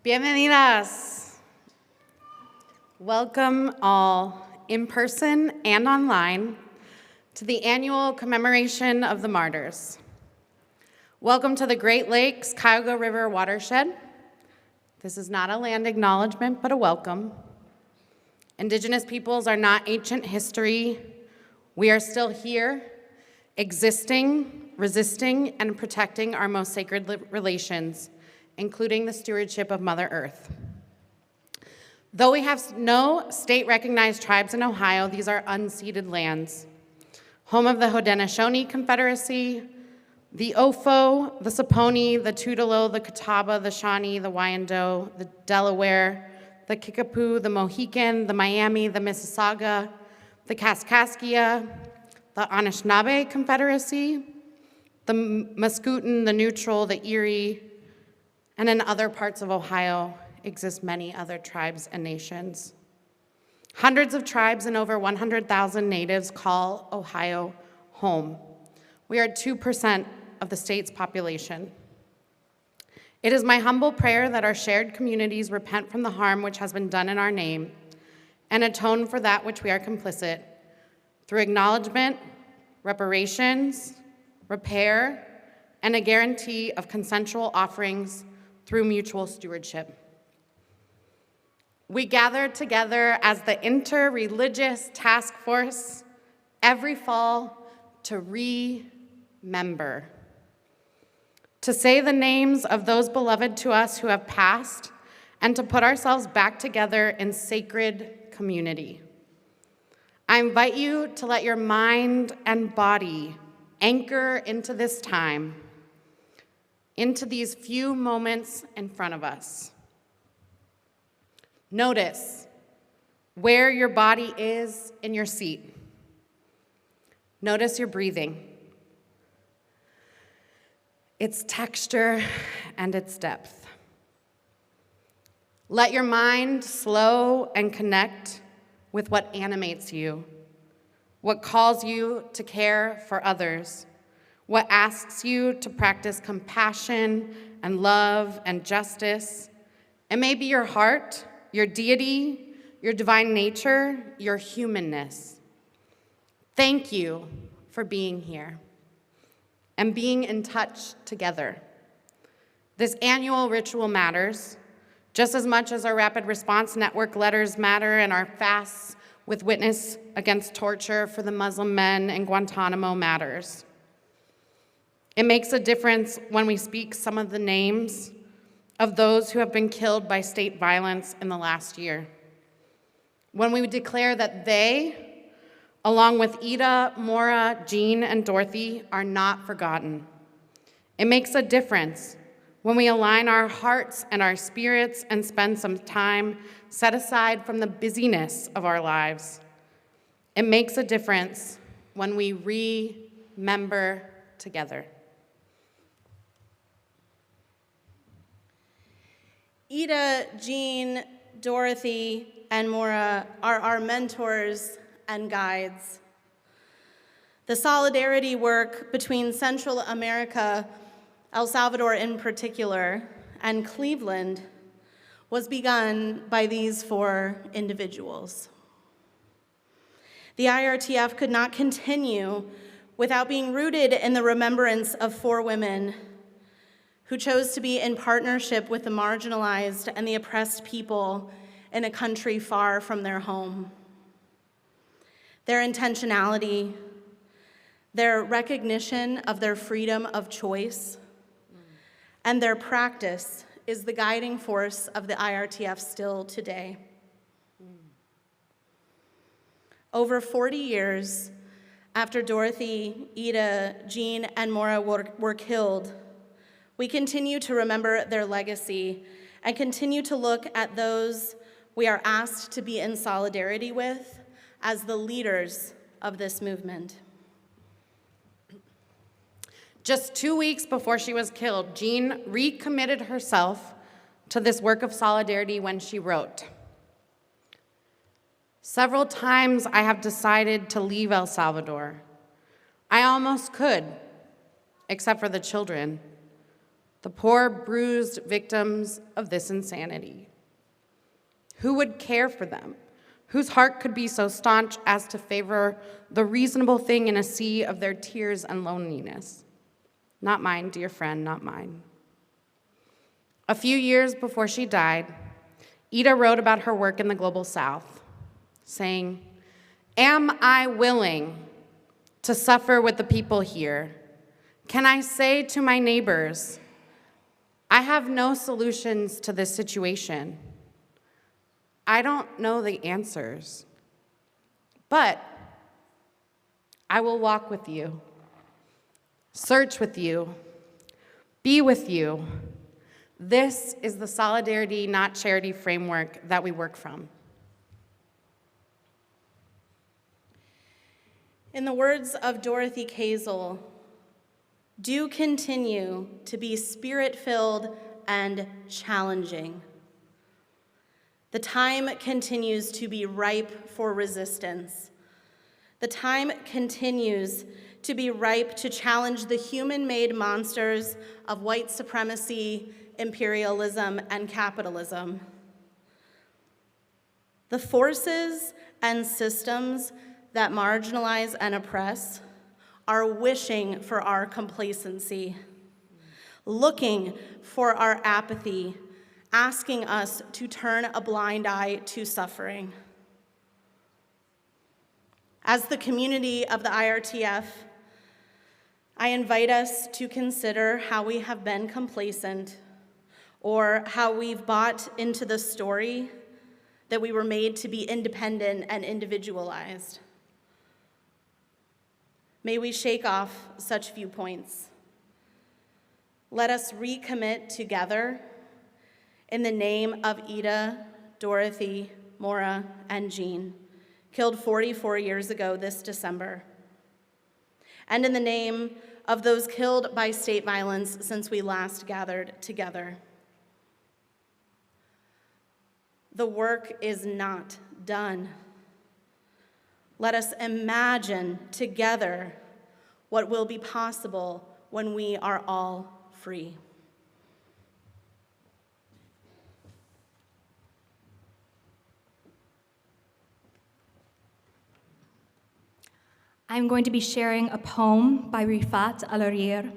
Bienvenidas. Welcome all in person and online to the annual commemoration of the Martyrs. Welcome to the Great Lakes Cuyahoga River watershed. This is not a land acknowledgement, but a welcome. Indigenous peoples are not ancient history. We are still here existing, resisting, and protecting our most sacred relations, including the stewardship of Mother Earth. Though we have no state-recognized tribes in Ohio, these are unceded lands, home of the Haudenosaunee Confederacy, the Ofo, the Saponi, the Tutelo, the Catawba, the Shawnee, the Wyandotte, the Delaware, the Kickapoo, the Mohican, the Miami, the Mississauga, the Kaskaskia, the Anishinaabe Confederacy, the Mascoutin, the Neutral, the Erie, and in other parts of Ohio exist many other tribes and nations. Hundreds of tribes and over 100,000 natives call Ohio home. We are 2% of the state's population. It is my humble prayer that our shared communities repent from the harm which has been done in our name and atone for that which we are complicit through acknowledgement, reparations, repair, and a guarantee of consensual offerings through mutual stewardship. We gather together as the Inter-Religious Task Force every fall to remember, to say the names of those beloved to us who have passed, and to put ourselves back together in sacred community. I invite you to let your mind and body anchor into this time, into these few moments in front of us. Notice where your body is in your seat. Notice your breathing, its texture and its depth. Let your mind slow and connect with what animates you, what calls you to care for others, what asks you to practice compassion and love and justice. It may be your heart, your deity, your divine nature, your humanness. Thank you for being here and being in touch together. This annual ritual matters just as much as our Rapid Response Network letters matter and our fasts with witness against torture for the Muslim men in Guantanamo matters. It makes a difference when we speak some of the names of those who have been killed by state violence in the last year. When we declare that they, along with Ida, Maura, Jean, and Dorothy, are not forgotten. It makes a difference when we align our hearts and our spirits and spend some time set aside from the busyness of our lives. It makes a difference when we remember together. Ida, Jean, Dorothy, and Maura are our mentors and guides. The solidarity work between Central America, El Salvador in particular, and Cleveland was begun by these four individuals. The IRTF could not continue without being rooted in the remembrance of four women who chose to be in partnership with the marginalized and the oppressed people in a country far from their home. Their intentionality, their recognition of their freedom of choice, and their practice is the guiding force of the IRTF still today. Over 40 years after Dorothy, Ida, Jean, and Maura were killed, we continue to remember their legacy and continue to look at those we are asked to be in solidarity with as the leaders of this movement. Just 2 weeks before she was killed, Jean recommitted herself to this work of solidarity when she wrote, "Several times I have decided to leave El Salvador. I almost could, except for the children, the poor, bruised victims of this insanity. Who would care for them? Whose heart could be so staunch as to favor the reasonable thing in a sea of their tears and loneliness? Not mine, dear friend, not mine." A few years before she died, Ida wrote about her work in the Global South, saying, "Am I willing to suffer with the people here? Can I say to my neighbors, I have no solutions to this situation. I don't know the answers, but I will walk with you, search with you, be with you. This is the solidarity, not charity framework that we work from. In the words of Dorothy Kazel, do continue to be spirit-filled and challenging. The time continues to be ripe for resistance. The time continues to be ripe to challenge the human-made monsters of white supremacy, imperialism, and capitalism. The forces and systems that marginalize and oppress are wishing for our complacency, looking for our apathy, asking us to turn a blind eye to suffering. As the community of the IRTF, I invite us to consider how we have been complacent or how we've bought into the story that we were made to be independent and individualized. May we shake off such viewpoints. Let us recommit together in the name of Ida, Dorothy, Maura, and Jean, killed 44 years ago this December, and in the name of those killed by state violence since we last gathered together. The work is not done. Let us imagine together what will be possible when we are all free. I'm going to be sharing a poem by Rifat al-Arir,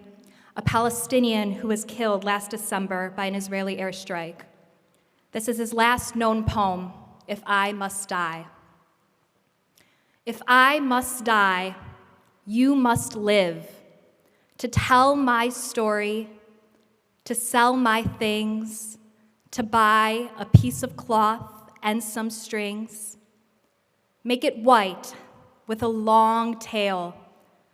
a Palestinian who was killed last December by an Israeli airstrike. This is his last known poem, If I Must Die. If I must die, you must live, to tell my story, to sell my things, to buy a piece of cloth and some strings. Make it white with a long tail,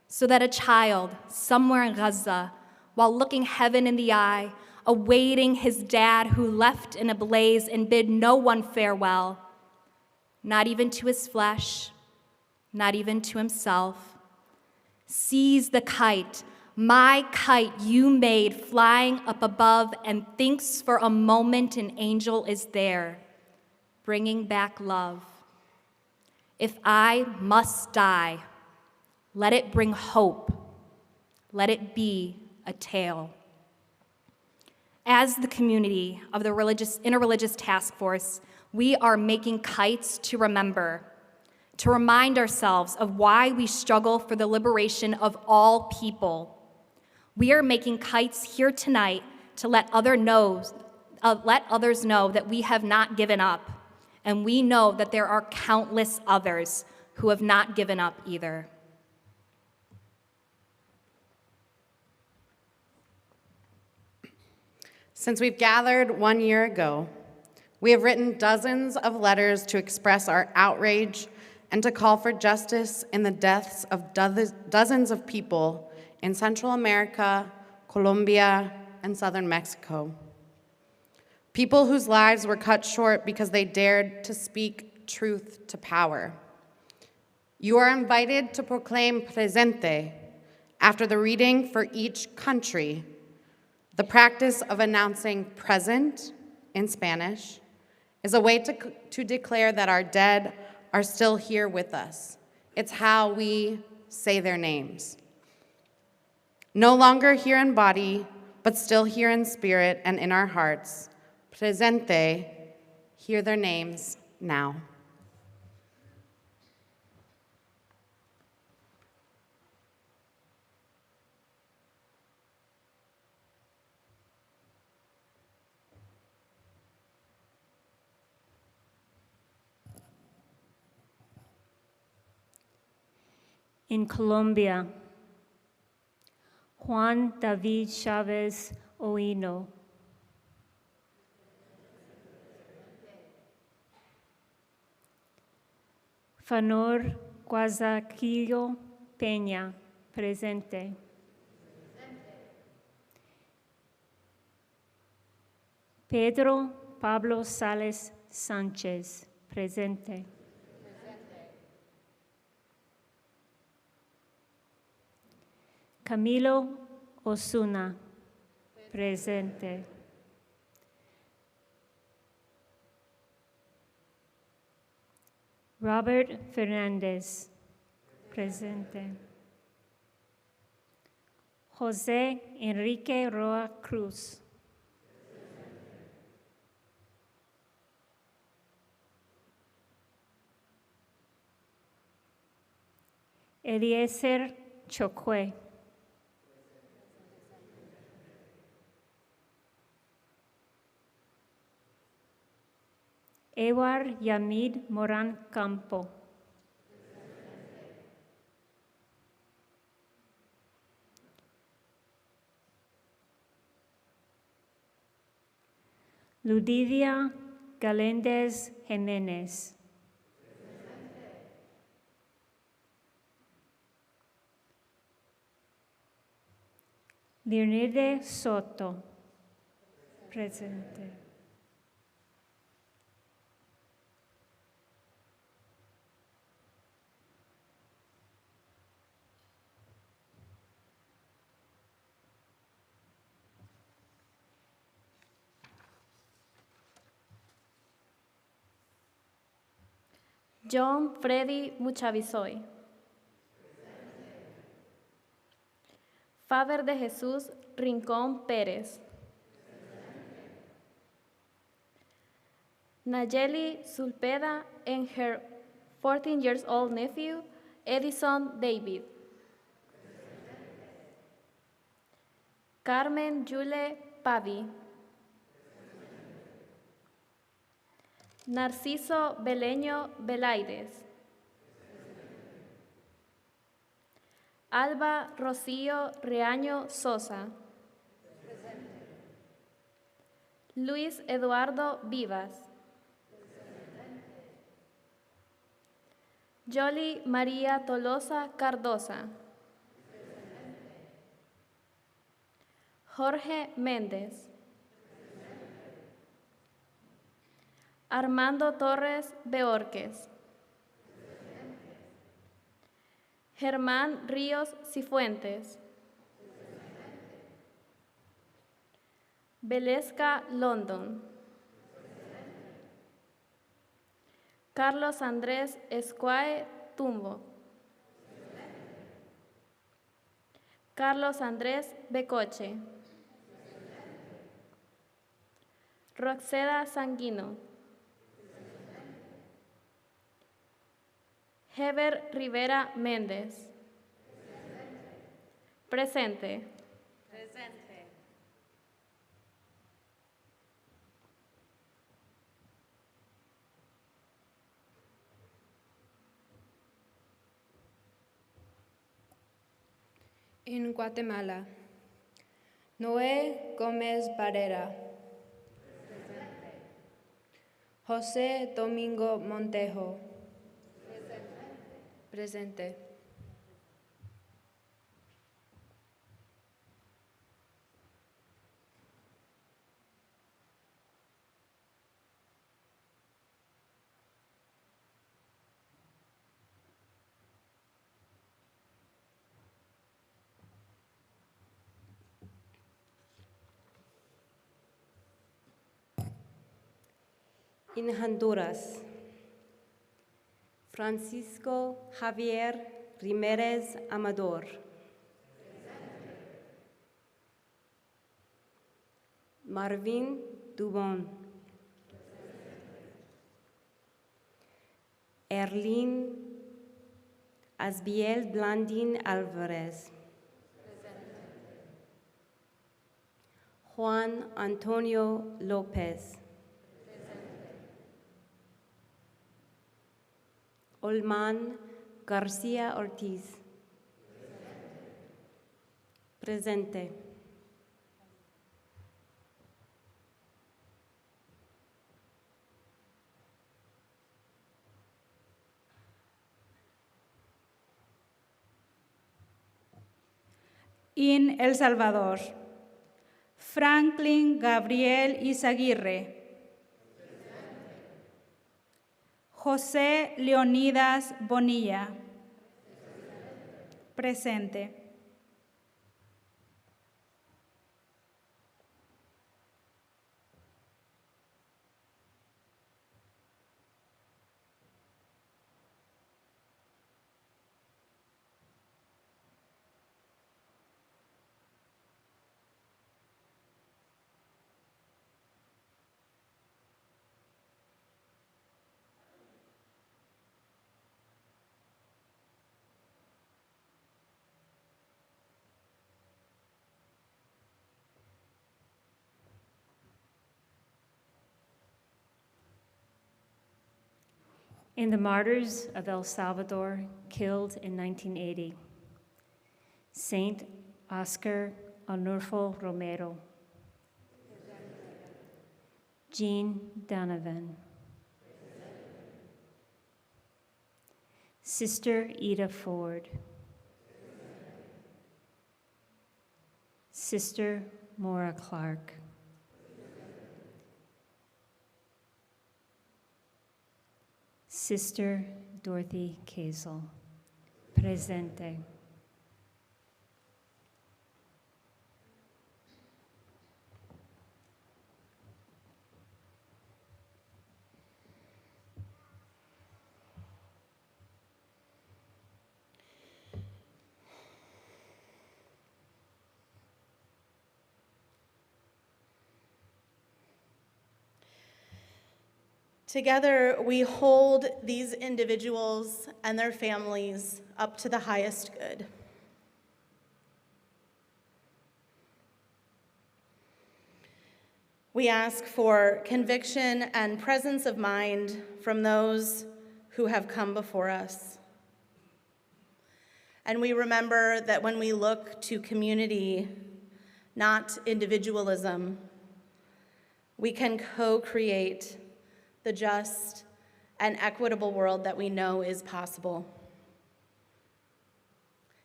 so that a child somewhere in Gaza, while looking heaven in the eye, awaiting his dad who left in a blaze and bid no one farewell, not even to his flesh, not even to himself, sees the kite, my kite you made, flying up above, and thinks for a moment an angel is there, bringing back love. If I must die, let it bring hope. Let it be a tale. As the community of the Interreligious Task Force, we are making kites to remember, to remind ourselves of why we struggle for the liberation of all people. We are making kites here tonight to let others know that we have not given up. And we know that there are countless others who have not given up either. Since we've gathered 1 year ago, we have written dozens of letters to express our outrage and to call for justice in the deaths of dozens of people in Central America, Colombia, and southern Mexico. People whose lives were cut short because they dared to speak truth to power. You are invited to proclaim presente after the reading for each country. The practice of announcing present in Spanish is a way to declare that our dead are still here with us. It's how we say their names. No longer here in body, but still here in spirit and in our hearts. Presente, hear their names now. In Colombia, Juan David Chavez Oino. Fanor Guazaquillo Peña, presente. Pedro Pablo Sales Sánchez, presente. Camilo Osuna, presente. Robert Fernández, presente. José Enrique Roa Cruz. Eliezer Chocue. Ewar Yamid Moran Campo. Ludivia Galendez Jiménez. Leonide Soto, presente. John Freddy Muchavisoy. Faber de Jesús Rincón Pérez. Nayeli Sulpeda and her 14-year-old nephew, Edison David. Carmen Yule Pavi. Narciso Beleño Belaides. Alba Rocío Reaño Sosa. Luis Eduardo Vivas. Yoli María Tolosa Cardosa. Jorge Méndez. Armando Torres Beorques. Germán Ríos Cifuentes. Belesca London. Carlos Andrés Esquae Tumbo. Carlos Andrés Becoche. Roxeda Sanguino. Heber Rivera Méndez. Presente. Presente. En Guatemala, Noé Gómez Barrera. José Domingo Montejo. Presente. En Honduras, Francisco Javier Ramírez Amador. Marvin Dubón. Erlín Asbiel Blandín Álvarez. Juan Antonio López. Olman García Ortiz. Presente. In El Salvador, Franklin Gabriel Izaguirre. José Leonidas Bonilla. Presente. In the Martyrs of El Salvador, killed in 1980, Saint Oscar Onurfo Romero, Jean Donovan, Sister Ida Ford, Sister Maura Clark, Sister Dorothy Kazel. Presente. Together, we hold these individuals and their families up to the highest good. We ask for conviction and presence of mind from those who have come before us. And we remember that when we look to community, not individualism, we can co-create the just and equitable world that we know is possible.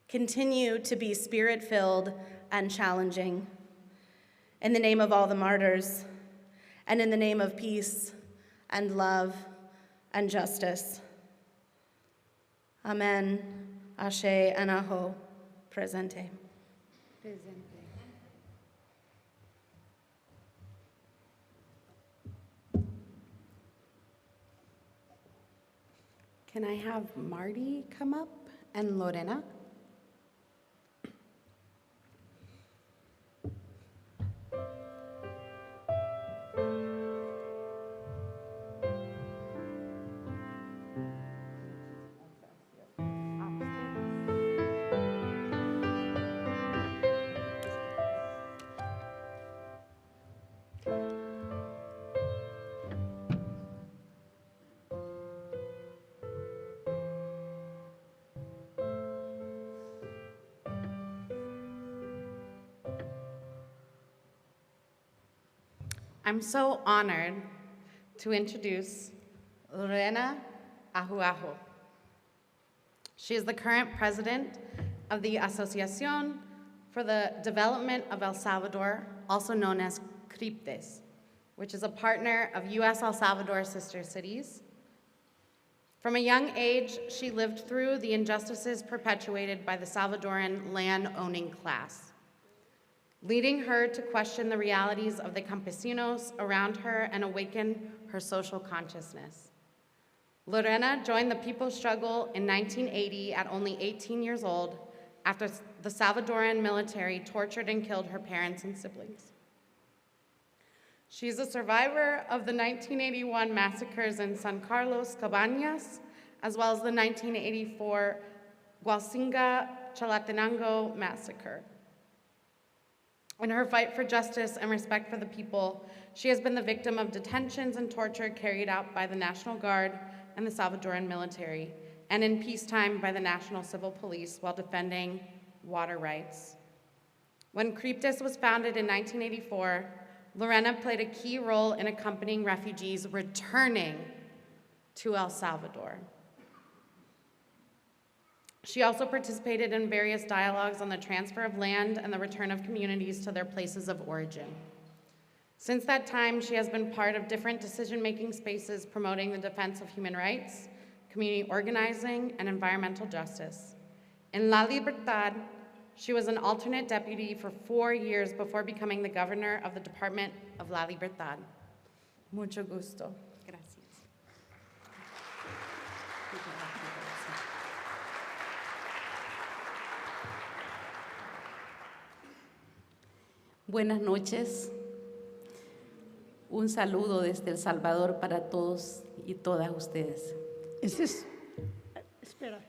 Continue to be spirit-filled and challenging. In the name of all the martyrs, and in the name of peace and love and justice. Amen. Ashe and Aho. Presente. Can I have Marty come up and Lorena? I'm so honored to introduce Lorena Ahuajo. She is the current president of the Asociación for the Development of El Salvador, also known as CRIPTES, which is a partner of U.S. El Salvador sister cities. From a young age, she lived through the injustices perpetuated by the Salvadoran land-owning class, leading her to question the realities of the campesinos around her and awaken her social consciousness. Lorena joined the people's struggle in 1980 at only 18 years old after the Salvadoran military tortured and killed her parents and siblings. She's a survivor of the 1981 massacres in San Carlos Cabañas, as well as the 1984 Gualcinga Chalatenango massacre. In her fight for justice and respect for the people, she has been the victim of detentions and torture carried out by the National Guard and the Salvadoran military, and in peacetime by the National Civil Police while defending water rights. When Cryptes was founded in 1984, Lorena played a key role in accompanying refugees returning to El Salvador. She also participated in various dialogues on the transfer of land and the return of communities to their places of origin. Since that time, she has been part of different decision-making spaces promoting the defense of human rights, community organizing, and environmental justice. In La Libertad, she was an alternate deputy for 4 years before becoming the governor of the Department of La Libertad. Mucho gusto. Gracias. Buenas noches. Un saludo desde El Salvador para todos y todas ustedes. Is this, espera,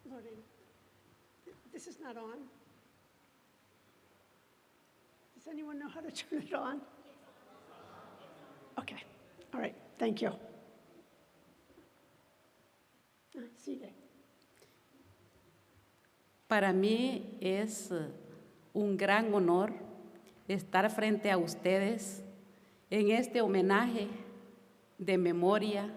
Lorena. This is not on? Does anyone know how to turn it on? Okay, all right, thank you. Sigue. Para mí es un gran honor estar frente a ustedes en este homenaje de memoria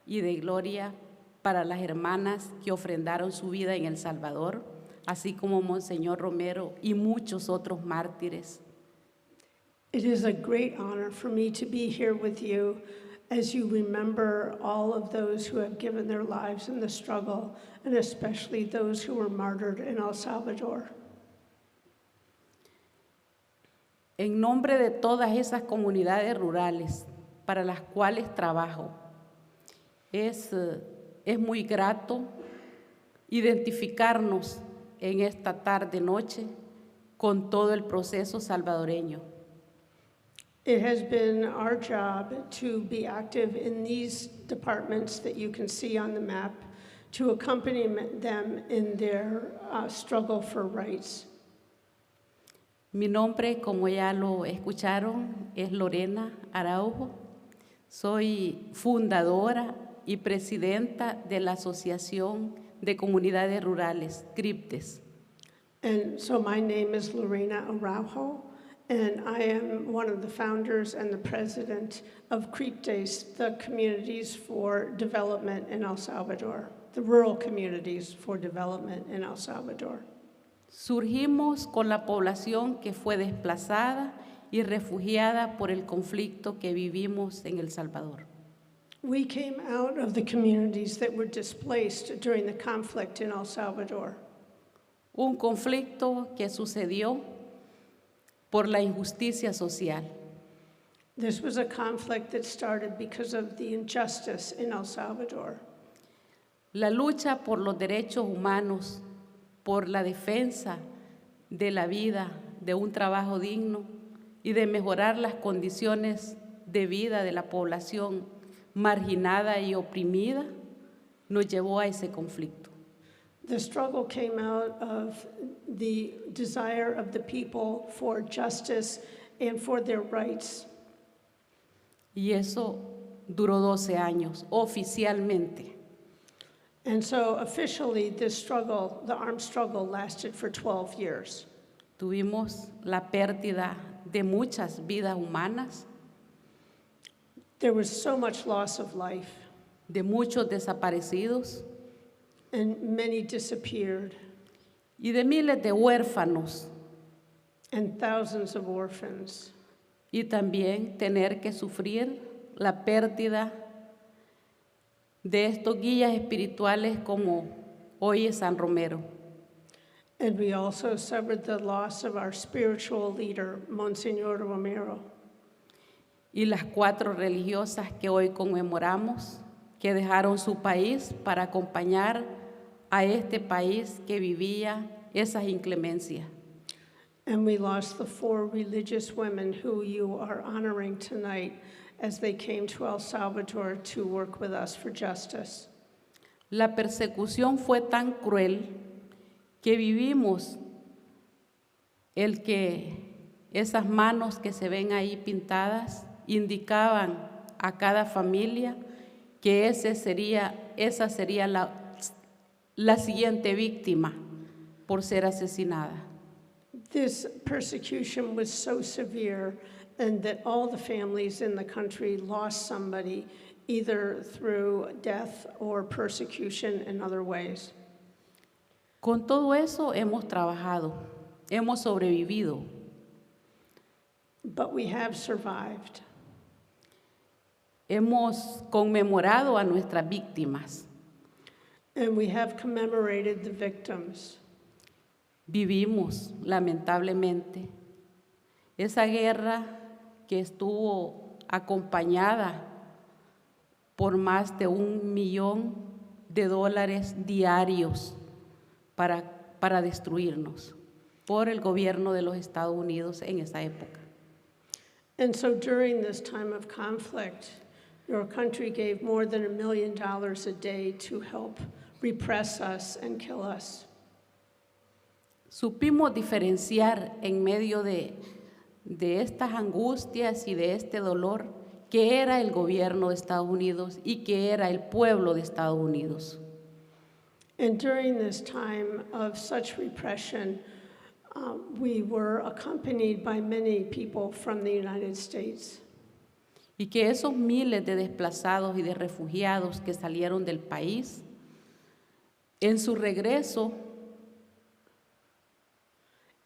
y de gloria para las hermanas que ofrendaron su vida en El Salvador, así como Monseñor Romero y muchos otros mártires. It is a great honor for me to be here with you as you remember all of those who have given their lives in the struggle, and especially those who were martyred in El Salvador. En nombre de todas esas comunidades rurales para las cuales trabajo, es muy grato identificarnos en esta tarde-noche con todo el proceso salvadoreño. It has been our job to be active in these departments that you can see on the map, to accompany them in their struggle for rights. Mi nombre, como ya lo escucharon, es Lorena Araujo. Soy fundadora y presidenta de la Asociación de Comunidades Rurales, CRIPTES. And so my name is Lorena Araujo, and I am one of the founders and the president of CRIPTES, the Communities for Development in El Salvador, the Rural Communities for Development in El Salvador. Surgimos con la población que fue desplazada y refugiada por el conflicto que vivimos en El Salvador. We came out of the communities that were displaced during the conflict in El Salvador. Un conflicto que sucedió por la injusticia social. This was a conflict that started because of the injustice in El Salvador. La lucha por los derechos humanos, por la defensa de la vida, de un trabajo digno y de mejorar las condiciones de vida de la población marginada y oprimida, nos llevó a ese conflicto. The struggle came out of the desire of the people for justice and for their rights. Y eso duró 12 años, oficialmente. And so officially, this struggle, the armed struggle, lasted for 12 years. Tuvimos la pérdida de muchas vidas humanas, There was so much loss of life, de muchos desaparecidos and many disappeared, y de miles de huérfanos, and thousands of orphans. y también tener que sufrir la pérdida de estos guías espirituales como hoy es San Romero. And we also suffered the loss of our spiritual leader, Monsignor Romero, Y las 4 religiosas que hoy conmemoramos, que dejaron su país para acompañar a este país que vivía esas inclemencias. and we lost the 4 religious women who you are honoring tonight as they came to El Salvador to work with us for justice. La persecución fue tan cruel que vivimos el que esas manos que se ven ahí pintadas indicaban a cada familia que esa sería la siguiente víctima por ser asesinada. This persecution was so severe, and that all the families in the country lost somebody, either through death or persecution in other ways. Con todo eso hemos trabajado, hemos sobrevivido. But we have survived. Hemos conmemorado a nuestras víctimas. And we have commemorated the victims. Vivimos, lamentablemente, esa guerra que estuvo acompañada por más de $1 millón diarios para destruirnos por el gobierno de los Estados Unidos en esa época. And so during this time of conflict, your country gave more than $1 million a day to help repress us and kill us. Supimos diferenciar en medio de estas angustias y de este dolor qué era el gobierno de Estados Unidos y qué era el pueblo de Estados Unidos. And during this time of such repression, we were accompanied by many people from the United States. Y que esos miles de desplazados y de refugiados que salieron del país, en su regreso,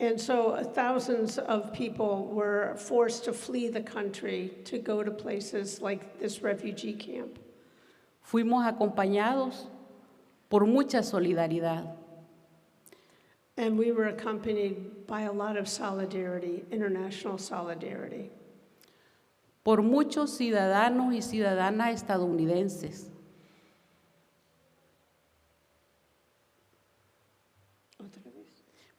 And so thousands of people were forced to flee the country to go to places like this refugee camp. fuimos acompañados por mucha solidaridad. And we were accompanied by a lot of solidarity, international solidarity. Por muchos ciudadanos y ciudadanas estadounidenses.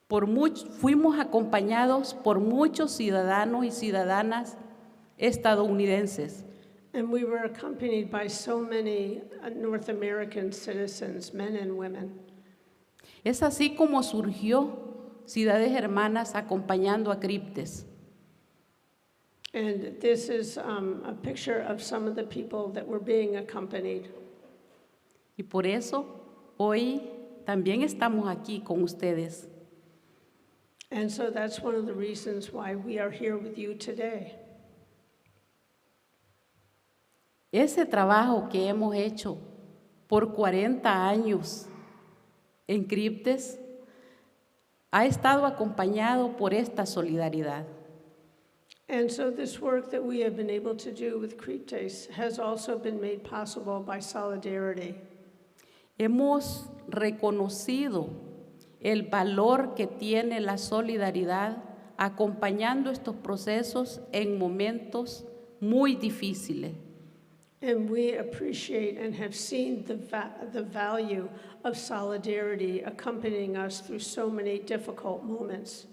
Fuimos acompañados por muchos ciudadanos y ciudadanas estadounidenses. And we were accompanied by so many North American citizens, men and women. Es así como surgió Ciudades Hermanas acompañando a Criptes. And this is a picture of some of the people that were being accompanied. Y por eso hoy también estamos aquí con ustedes. And so that's one of the reasons why we are here with you today. Ese trabajo que hemos hecho por 40 años en Criptes ha estado acompañado por esta solidaridad. And so this work that we have been able to do with Criptes has also been made possible by solidarity. Hemos reconocido el valor que tiene la solidaridad acompañando estos procesos en momentos muy difíciles. And we appreciate and have seen the value of solidarity accompanying us through so many difficult moments.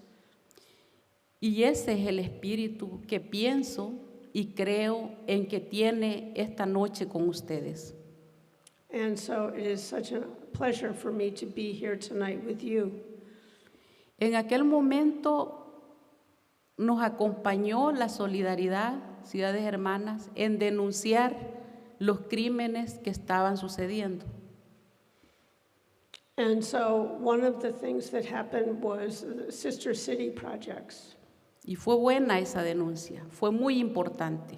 Y ese es el espíritu que pienso y creo en que tiene esta noche con ustedes. And so it is such a pleasure for me to be here tonight with you. En aquel momento nos acompañó la solidaridad, Ciudades Hermanas, en denunciar los crímenes que estaban sucediendo. And so one of the things that happened was the Sister City projects. Y fue buena esa denuncia, fue muy importante.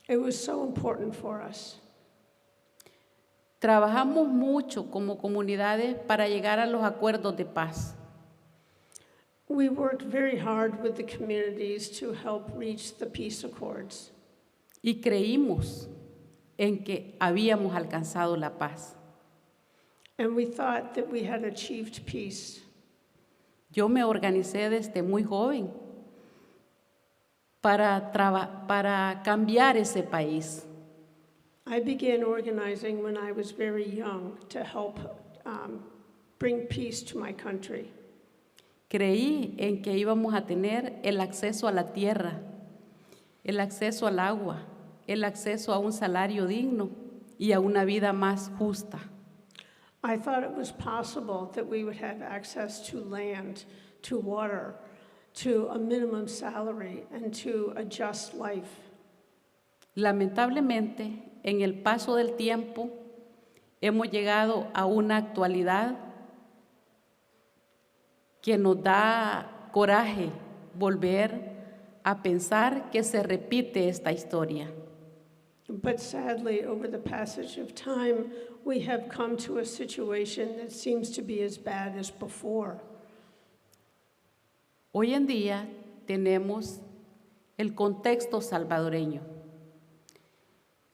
It was so important for us. Trabajamos mucho como comunidades para llegar a los acuerdos de paz. We worked very hard with the communities to help reach the peace accords. Y creímos en que habíamos alcanzado la paz. And we thought that we had achieved peace. Yo me organicé desde muy joven para cambiar ese país. I began organizing when I was very young to help bring peace to my country. Creí en que íbamos a tener el acceso a la tierra, el acceso al agua, el acceso a un salario digno y a una vida más justa. I thought it was possible that we would have access to land, to water, to a minimum salary, and to a just life. Lamentablemente, en el paso del tiempo, hemos llegado a una actualidad que nos da coraje volver a pensar que se repite esta historia. But sadly, over the passage of time, we have come to a situation that seems to be as bad as before. Hoy en día tenemos el contexto salvadoreño.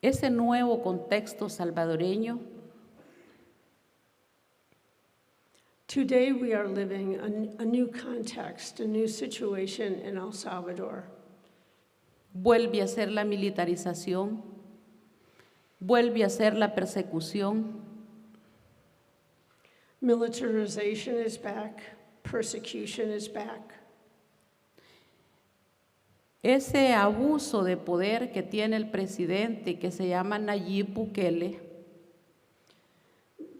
Ese nuevo contexto salvadoreño Today, we are living a new context, a new situation in El Salvador. vuelve a ser la militarización, vuelve a ser la persecución, Militarization is back, persecution is back. ese abuso de poder que tiene el presidente que se llama Nayib Bukele,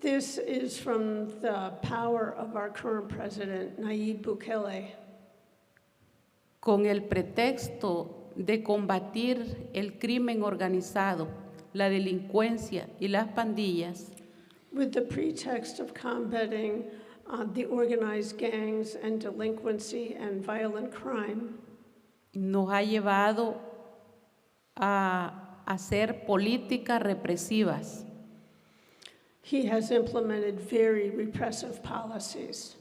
This is from the power of our current president, Nayib Bukele, con el pretexto de combatir el crimen organizado, la delincuencia y las pandillas, with the pretext of combating the organized gangs and delinquency and violent crime. nos ha llevado a hacer políticas represivas. He has implemented very repressive policies.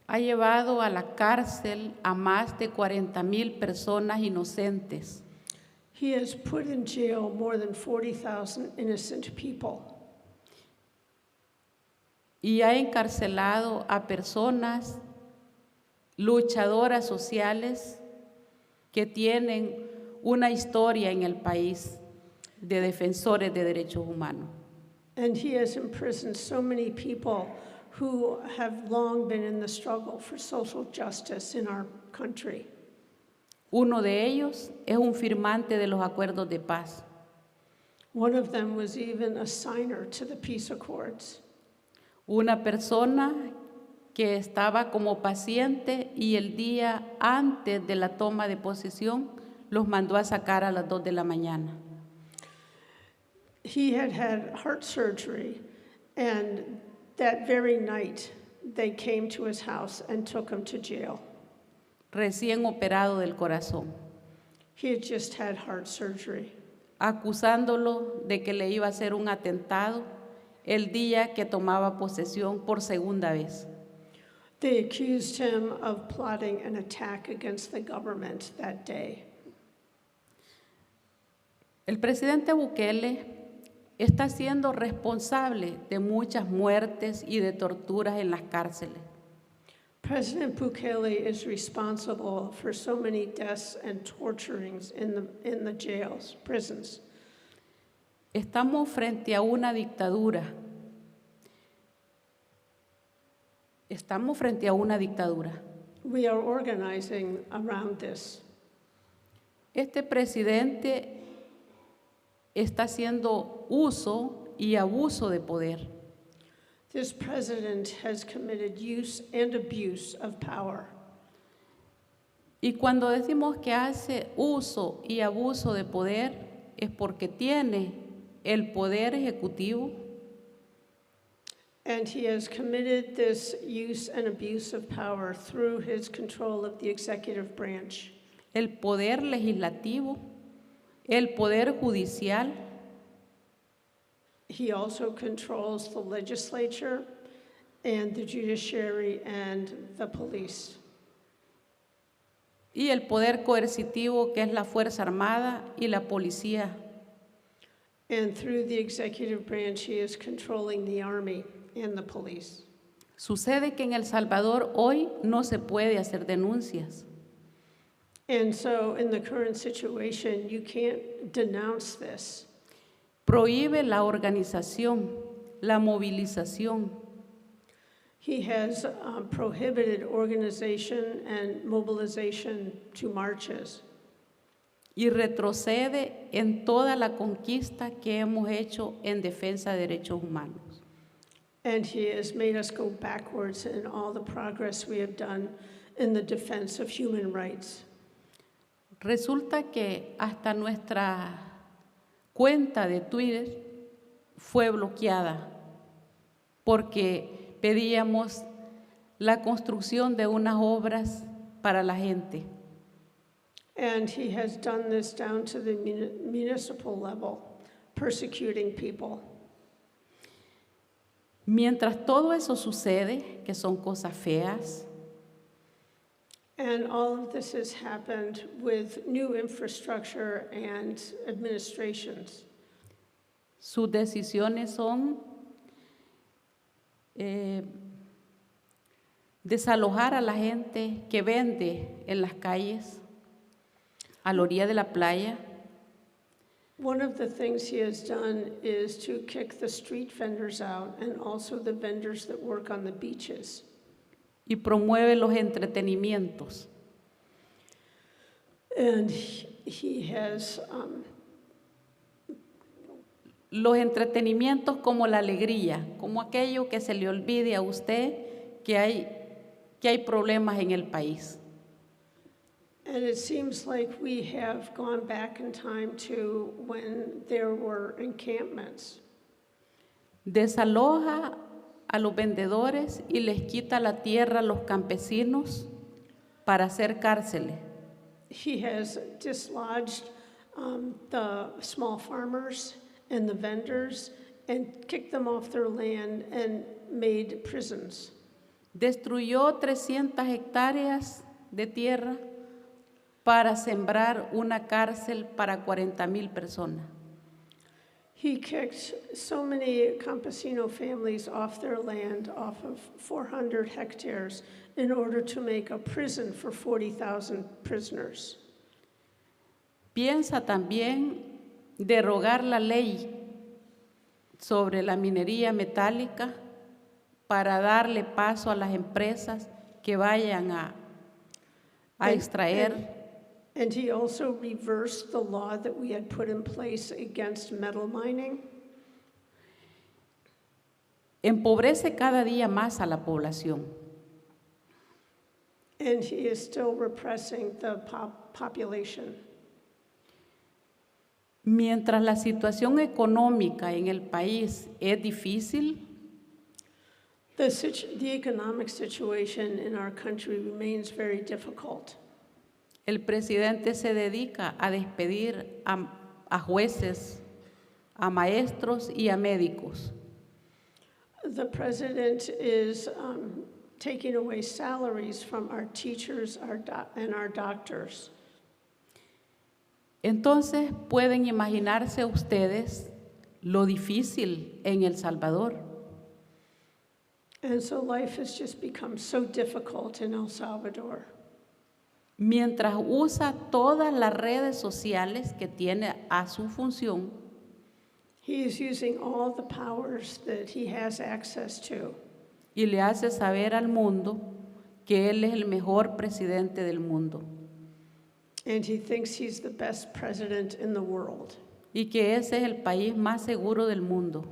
Ha llevado a la cárcel a más de 40,000 personas inocentes. He has put in jail more than 40,000 innocent people. Y ha encarcelado a personas luchadoras sociales que tienen una historia en el país de defensores de derechos humanos. And he has imprisoned so many people who have long been in the struggle for social justice in our country. Uno de ellos es un firmante de los acuerdos de paz. One of them was even a signer to the peace accords. Una persona que estaba como paciente y el día antes de la toma de posesión los mandó a sacar a las 2 de la mañana. He had had heart surgery, and that very night they came to his house and took him to jail. Recién operado del corazón, He had just had heart surgery, acusándolo de que le iba a hacer un atentado el día que tomaba posesión por segunda vez. They accused him of plotting an attack against the government that day. El presidente Bukele está siendo responsable de muchas muertes y de torturas en las cárceles. President Bukele is responsible for so many deaths and torturings in the jails, prisons. Estamos frente a una dictadura. Estamos frente a una dictadura. We are organizing around this. Este presidente está haciendo uso y abuso de poder. This president has committed use and abuse of power. Y cuando decimos que hace uso y abuso de poder, es porque tiene el poder ejecutivo, And he has committed this use and abuse of power through his control of the executive branch, el poder legislativo, el poder judicial, he also controls the legislature and the judiciary and the police, y el poder coercitivo, que es la Fuerza Armada y la policía. and through the executive branch, he is controlling the army and the police. Sucede que en El Salvador hoy no se puede hacer denuncias. And so in the current situation, you can't denounce this. Prohíbe la organización, la movilización, He has prohibited organization and mobilization to marches. y retrocede en toda la conquista que hemos hecho en defensa de derechos humanos. And he has made us go backwards in all the progress we have done in the defense of human rights. Resulta que hasta nuestra cuenta de Twitter fue bloqueada porque pedíamos la construcción de unas obras para la gente. And he has done this down to the municipal level, persecuting people. Mientras todo eso sucede, que son cosas feas, And all of this has happened with new infrastructure and administrations. sus decisiones son desalojar a la gente que vende en las calles, a la orilla de la playa, One of the things he has done is to kick the street vendors out and also the vendors that work on the beaches. y promueve los entretenimientos. And he has, Los entretenimientos como la alegría, como aquello que se le olvide a usted que hay problemas en el país. and it seems like we have gone back in time to when there were encampments. Desaloja a los vendedores y les quita la tierra a los campesinos para hacer cárceles. He has dislodged the small farmers and the vendors and kicked them off their land and made prisons. Destruyó 300 hectáreas de tierra para sembrar una cárcel para 40,000 personas. He kicked so many campesino families off their land, off of 400 hectares, in order to make a prison for 40,000 prisoners. Piensa también derogar la ley sobre la minería metálica para darle paso a las empresas que vayan a extraer. And he also reversed the law that we had put in place against metal mining. Empobrece cada día más a la población. And he is still repressing the population. Mientras la situación económica en el país es difícil, The economic situation in our country remains very difficult. el presidente se dedica a despedir a jueces, a maestros y a médicos. The president is taking away salaries from our teachers and our doctors. Entonces pueden imaginarse ustedes lo difícil en El Salvador. And so life has just become so difficult in El Salvador. Mientras usa todas las redes sociales que tiene a su función, He is using all the powers that he has access to. y le hace saber al mundo que él es el mejor presidente del mundo And he thinks he's the best president in the world. y que ese es el país más seguro del mundo.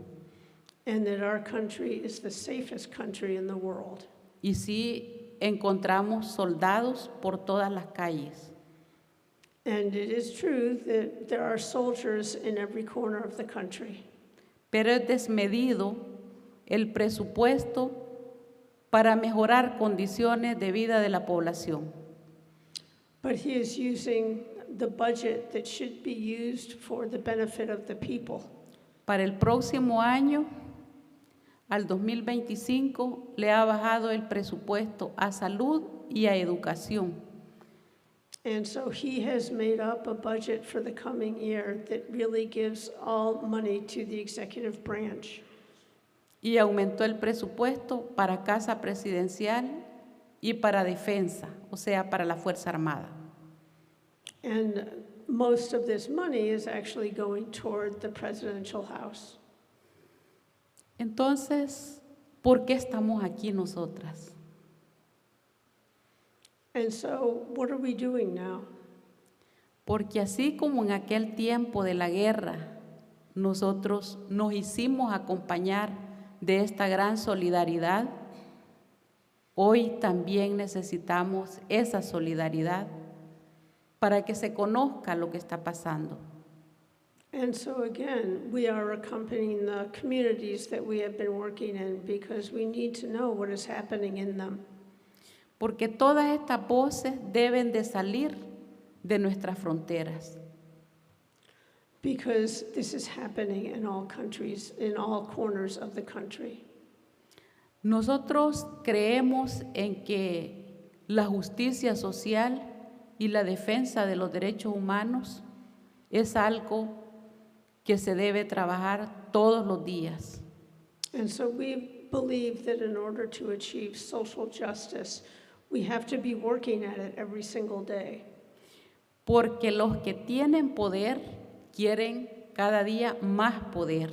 And that our country is the safest country in the world. Y sí encontramos soldados por todas las calles. And it is true that there are soldiers in every corner of the country. Pero es desmedido el presupuesto para mejorar condiciones de vida de la población. But he is using the budget that should be used for the benefit of the people. Para el próximo año, al 2025, le ha bajado el presupuesto a salud y a educación. And so he has made up a budget for the coming year that really gives all money to the executive branch. Y aumentó el presupuesto para Casa Presidencial y para defensa, o sea, para la Fuerza Armada. And most of this money is actually going toward the presidential house. Entonces, ¿por qué estamos aquí nosotras? And so what are we doing now? Porque así como en aquel tiempo de la guerra, nosotros nos hicimos acompañar de esta gran solidaridad, hoy también necesitamos esa solidaridad para que se conozca lo que está pasando. And so again, we are accompanying the communities that we have been working in because we need to know what is happening in them. porque todas estas voces deben de salir de nuestras fronteras. Because this is happening in all countries, in all corners of the country. Nosotros creemos en que la justicia social y la defensa de los derechos humanos es algo que se debe trabajar todos los días. And so we believe that in order to achieve social justice, we have to be working at it every single day. Porque los que tienen poder quieren cada día más poder.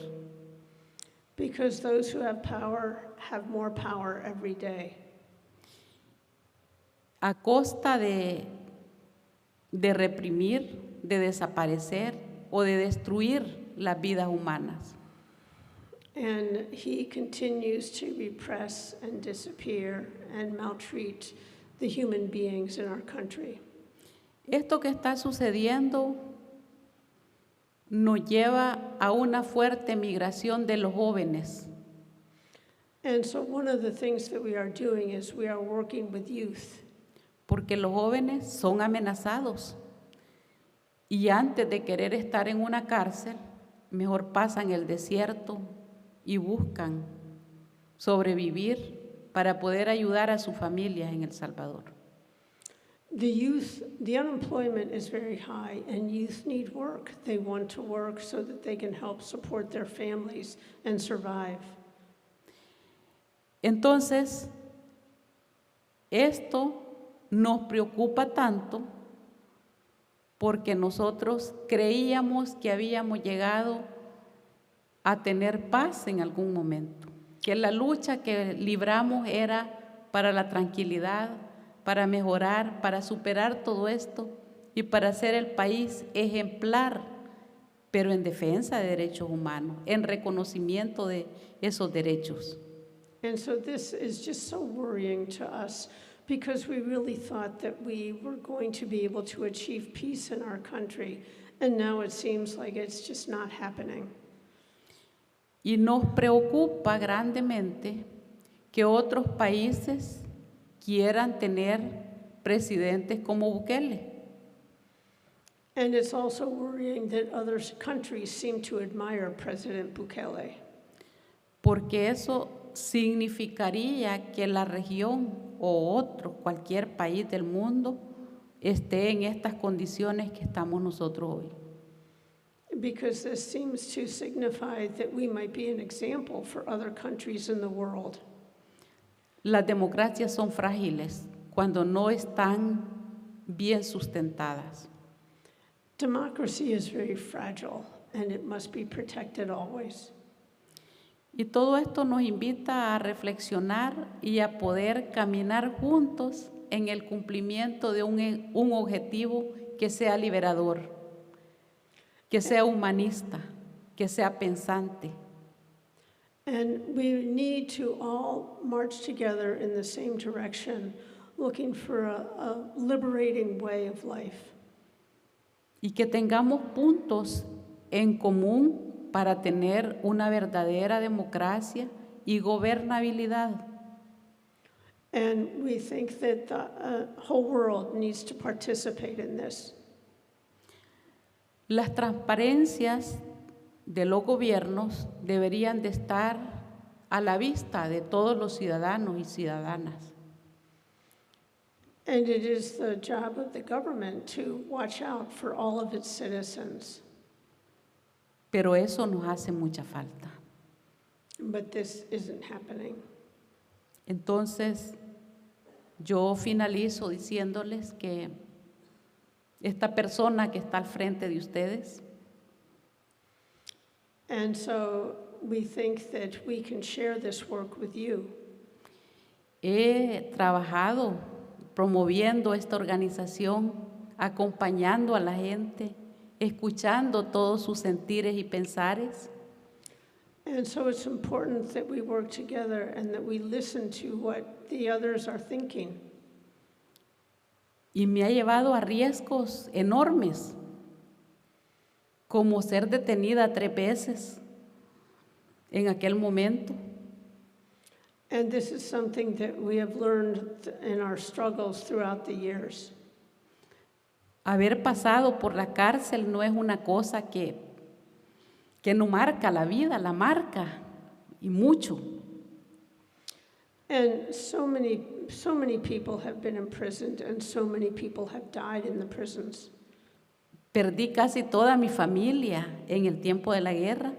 Because those who have more power every day. A costa de reprimir, de desaparecer o de destruir las vidas humanas. And he continues to repress and disappear and maltreat the human beings in our country. Esto que está sucediendo nos lleva a una fuerte migración de los jóvenes. And so one of the things that we are doing is we are working with youth. Porque los jóvenes son amenazados y antes de querer estar en una cárcel, mejor pasan el desierto y buscan sobrevivir para poder ayudar a sus familias en El Salvador. The unemployment is very high and youth need work. They want to work so that they can help support their families and survive. Entonces, esto nos preocupa tanto porque nosotros creíamos que habíamos llegado a tener paz en algún momento, que la lucha que libramos era para la tranquilidad, para mejorar, para superar todo esto y para hacer el país ejemplar, pero en defensa de derechos humanos, en reconocimiento de esos derechos. And so this is just so worrying to us because we really thought that we were going to be able to achieve peace in our country, and now it seems like it's just not happening. Y nos preocupa grandemente que otros países quieran tener presidentes como Bukele. And it's also worrying that other countries seem to admire President Bukele. Porque eso significaría que la región o otro, cualquier país del mundo, esté en estas condiciones que estamos nosotros hoy. Because this seems to signify that we might be an example for other countries in the world. Las democracias son frágiles cuando no están bien sustentadas. Democracy is very fragile and it must be protected always. Y todo esto nos invita a reflexionar y a poder caminar juntos en el cumplimiento de un objetivo que sea liberador, que sea humanista, que sea pensante. And we need to all march together in the same direction, looking for a liberating way of life. Y que tengamos puntos en común para tener una verdadera democracia y gobernabilidad. And we think that the whole world needs to participate in this. Las transparencias de los gobiernos deberían de estar a la vista de todos los ciudadanos y ciudadanas. And it is the job of the government to watch out for all of its citizens. Pero eso nos hace mucha falta. But this isn't happening. Entonces, yo finalizo diciéndoles que esta persona que está al frente de ustedes And so we think that we can share this work with you. he trabajado promoviendo esta organización, acompañando a la gente, escuchando todos sus sentires y pensares. And so it's important that we work together and that we listen to what the others are thinking. Y me ha llevado a riesgos enormes, como ser detenida 3 veces en aquel momento. And this is something that we have learned in our struggles throughout the years. Haber pasado por la cárcel no es una cosa que no marca la vida, la marca y mucho. And so many people have been imprisoned, and so many people have died in the prisons. Perdí casi toda mi familia en el tiempo de la guerra.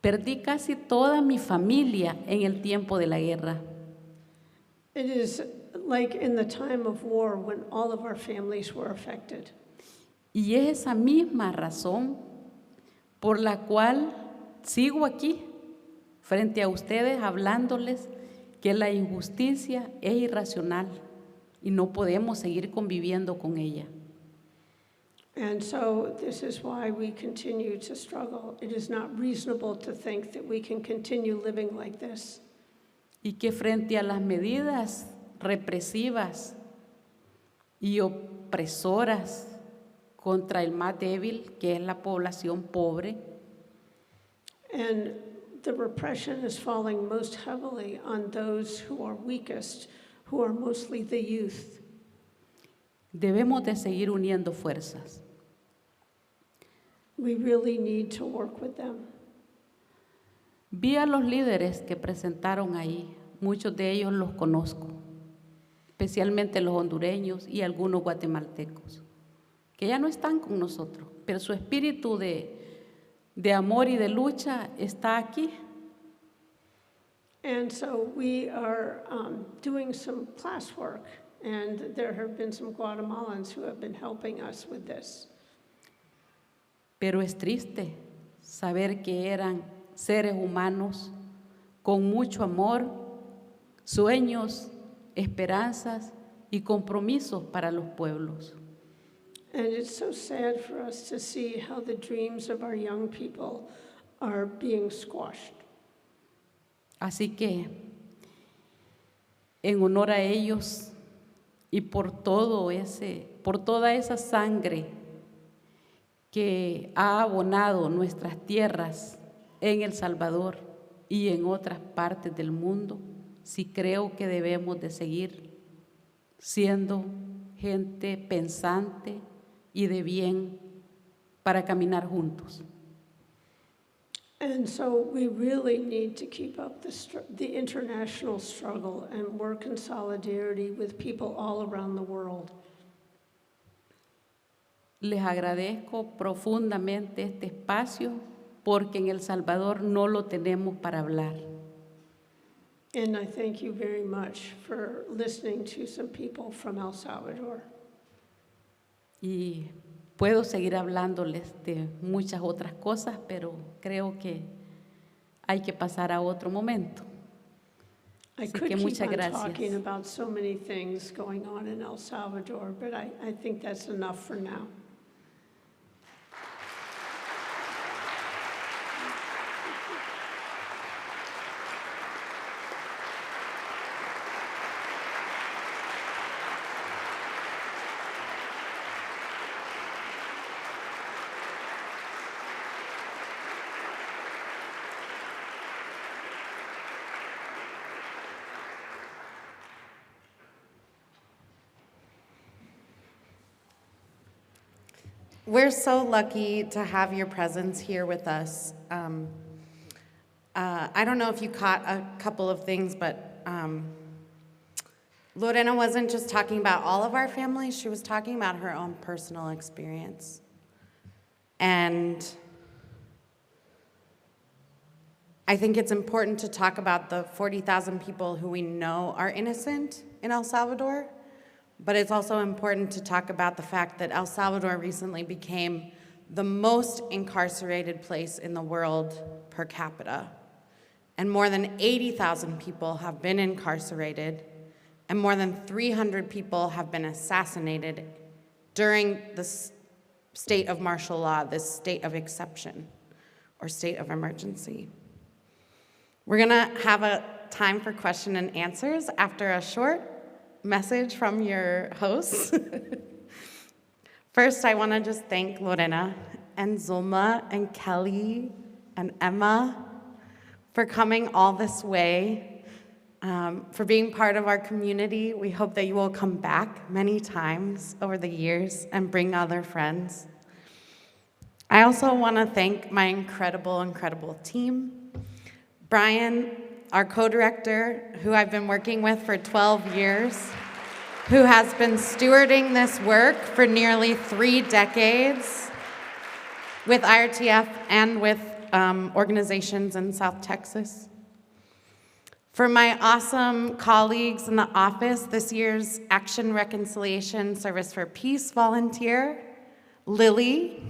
Perdí casi toda mi familia en el tiempo de la guerra. It is like in the time of war when all of our families were affected. Y es esa misma razón por la cual sigo aquí frente a ustedes hablándoles que la injusticia es irracional y no podemos seguir conviviendo con ella. And so this is why we continue to struggle. It is not reasonable to think that we can continue living like this. Y que frente a las medidas represivas y opresoras contra el más débil, que es la población pobre, And the repression is falling most heavily on those who are weakest, who are mostly the youth. debemos de seguir uniendo fuerzas. We really need to work with them. Vi a los líderes que presentaron ahí, muchos de ellos los conozco, especialmente los hondureños y algunos guatemaltecos, que ya no están con nosotros, pero su espíritu de amor y de lucha está aquí. And so we are doing some classwork, and there have been some Guatemalans who have been helping us with this. Pero es triste saber que eran seres humanos con mucho amor, sueños, esperanzas y compromisos para los pueblos. And it's so sad for us to see how the dreams of our young people are being squashed. Así que, en honor a ellos y por toda esa sangre que ha abonado nuestras tierras en El Salvador y en otras partes del mundo, sí creo que debemos de seguir siendo gente pensante y de bien para caminar juntos. And so we really need to keep up the international struggle and work in solidarity with people all around the world. Les agradezco profundamente este espacio porque en El Salvador no lo tenemos para hablar. And I thank you very much for listening to some people from El Salvador. Y puedo seguir hablándoles de muchas otras cosas, pero creo que hay que pasar a otro momento. I Así could que keep muchas on gracias. talking about so many things going on in El Salvador, but I think that's enough for now. We're so lucky to have your presence here with us. I don't know if you caught a couple of things, but Lorena wasn't just talking about all of our families, she was talking about her own personal experience. And I think it's important to talk about the 40,000 people who we know are innocent in El Salvador. But it's also important to talk about the fact that El Salvador recently became the most incarcerated place in the world per capita. And more than 80,000 people have been incarcerated, and more than 300 people have been assassinated during the state of martial law, this state of exception or state of emergency. We're gonna have a time for question and answers after a short message from your hosts. First, I want to just thank Lorena and Zulma and Kelly and Emma for coming all this way, for being part of our community. We hope that you will come back many times over the years and bring other friends. I also want to thank my incredible, incredible team. Brian, our co-director, who I've been working with for 12 years, who has been stewarding this work for nearly 3 decades with IRTF and with organizations in South Texas. For my awesome colleagues in the office, this year's Action Reconciliation Service for Peace volunteer, Lily.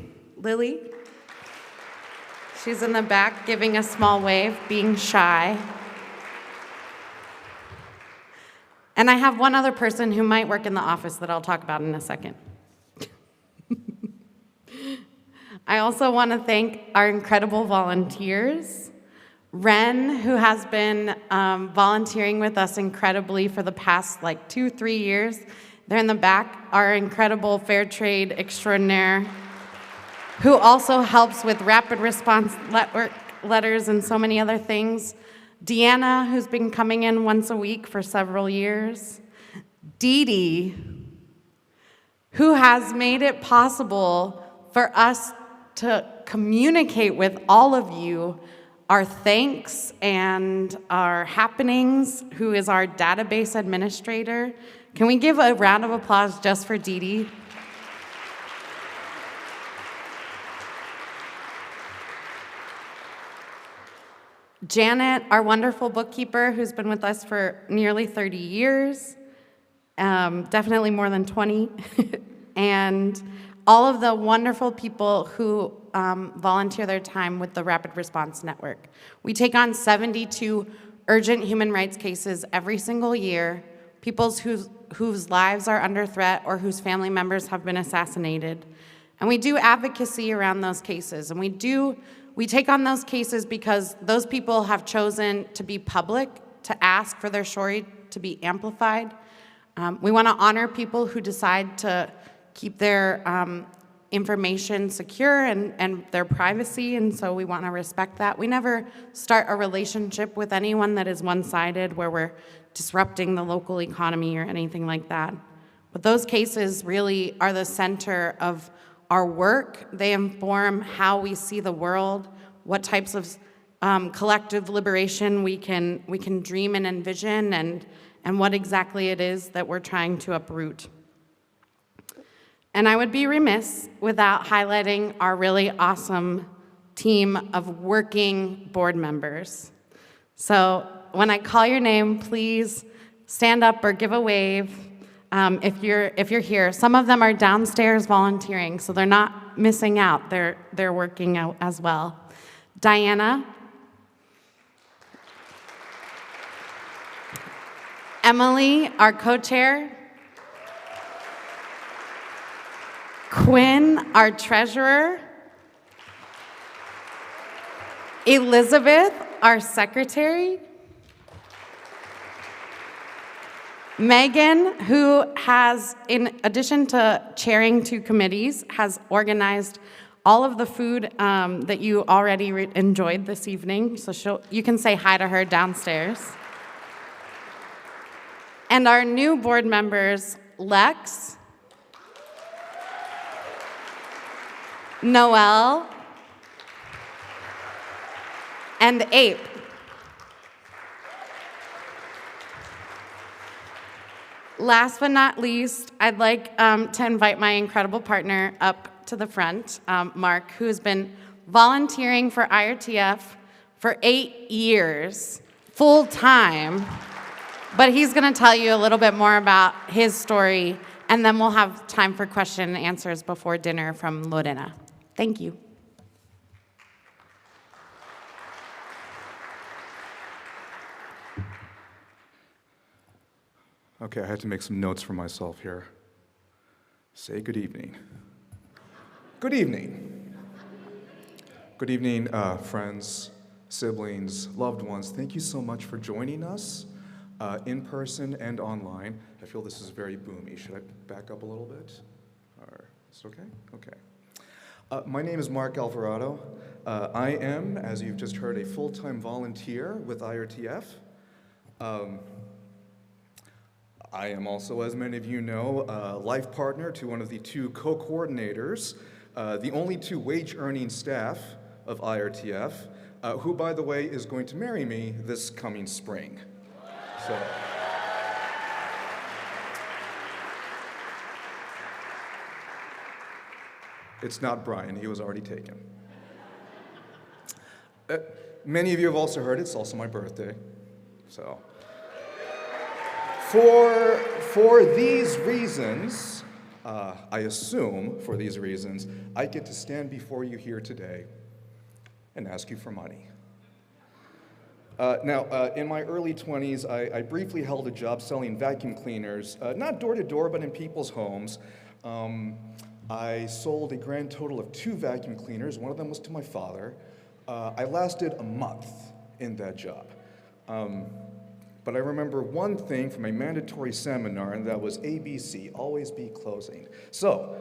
She's in the back giving a small wave, being shy. And I have one other person who might work in the office that I'll talk about in a second. I also want to thank our incredible volunteers. Ren, who has been volunteering with us incredibly for the past 2-3 years. They're in the back, our incredible fair trade extraordinaire, who also helps with rapid response letters and so many other things. Deanna, who's been coming in once a week for several years. Dee Dee, who has made it possible for us to communicate with all of you our thanks and our happenings, who is our database administrator. Can we give a round of applause just for Dee Dee? Janet, our wonderful bookkeeper, who's been with us for nearly 30 years, definitely more than 20, and all of the wonderful people who volunteer their time with the Rapid Response Network. We take on 72 urgent human rights cases every single year, people whose lives are under threat or whose family members have been assassinated. And we do advocacy around those cases, and we take on those cases because those people have chosen to be public, to ask for their story to be amplified. We want to honor people who decide to keep their information secure and their privacy, and so we want to respect that. We never start a relationship with anyone that is one-sided, where we're disrupting the local economy or anything like that. But those cases really are the center of our work. They inform how we see the world, what types of collective liberation we can dream and envision, and what exactly it is that we're trying to uproot. And I would be remiss without highlighting our really awesome team of working board members. So when I call your name, please stand up or give a wave. If you're here. Some of them are downstairs volunteering, so they're not missing out. They're working out as well. Diana, Emily, our co-chair, Quinn, our treasurer, Elizabeth, our secretary, Megan, who has, in addition to chairing 2 committees, has organized all of the food that you already enjoyed this evening. So you can say hi to her downstairs. And our new board members, Lex, Noelle, and Ape. Last but not least, I'd like to invite my incredible partner up to the front, Mark, who's been volunteering for IRTF for 8 years, full time. But he's going to tell you a little bit more about his story, and then we'll have time for question and answers before dinner from Lorena. Thank you. Okay, I had to make some notes for myself here. Say good evening. Good evening. Good evening, friends, siblings, loved ones. Thank you so much for joining us in person and online. I feel this is very boomy. Should I back up a little bit? Or is it okay? Okay. My name is Mark Alvarado. I am, as you've just heard, a full-time volunteer with IRTF. I am also, as many of you know, a life partner to one of the two co-coordinators, the only two wage-earning staff of IRTF, who, by the way, is going to marry me this coming spring. So. It's not Brian, he was already taken. Many of you have also heard it's also my birthday, so. For these reasons, I assume for these reasons, I get to stand before you here today and ask you for money. In my early 20s, I briefly held a job selling vacuum cleaners, not door to door, but in people's homes. I sold a grand total of 2 vacuum cleaners. One of them was to my father. I lasted a month in that job. But I remember one thing from a mandatory seminar, and that was ABC, always be closing. So,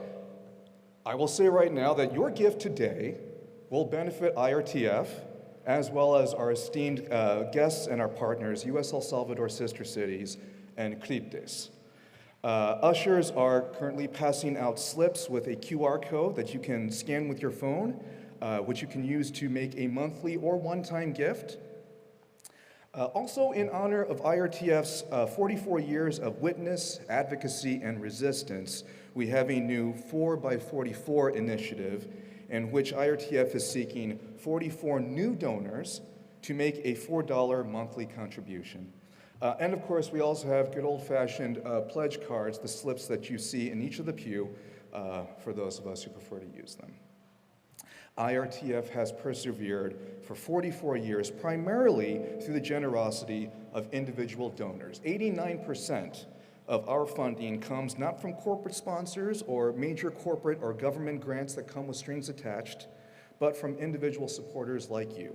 I will say right now that your gift today will benefit IRTF, as well as our esteemed guests and our partners, US El Salvador Sister Cities and Cryptes. Ushers are currently passing out slips with a QR code that you can scan with your phone, which you can use to make a monthly or one-time gift. Also, in honor of IRTF's 44 years of witness, advocacy, and resistance, we have a new 4x44 initiative in which IRTF is seeking 44 new donors to make a $4 monthly contribution. And of course, we also have good old-fashioned pledge cards, the slips that you see in each of the pew, for those of us who prefer to use them. IRTF has persevered for 44 years, primarily through the generosity of individual donors. 89% of our funding comes not from corporate sponsors or major corporate or government grants that come with strings attached, but from individual supporters like you.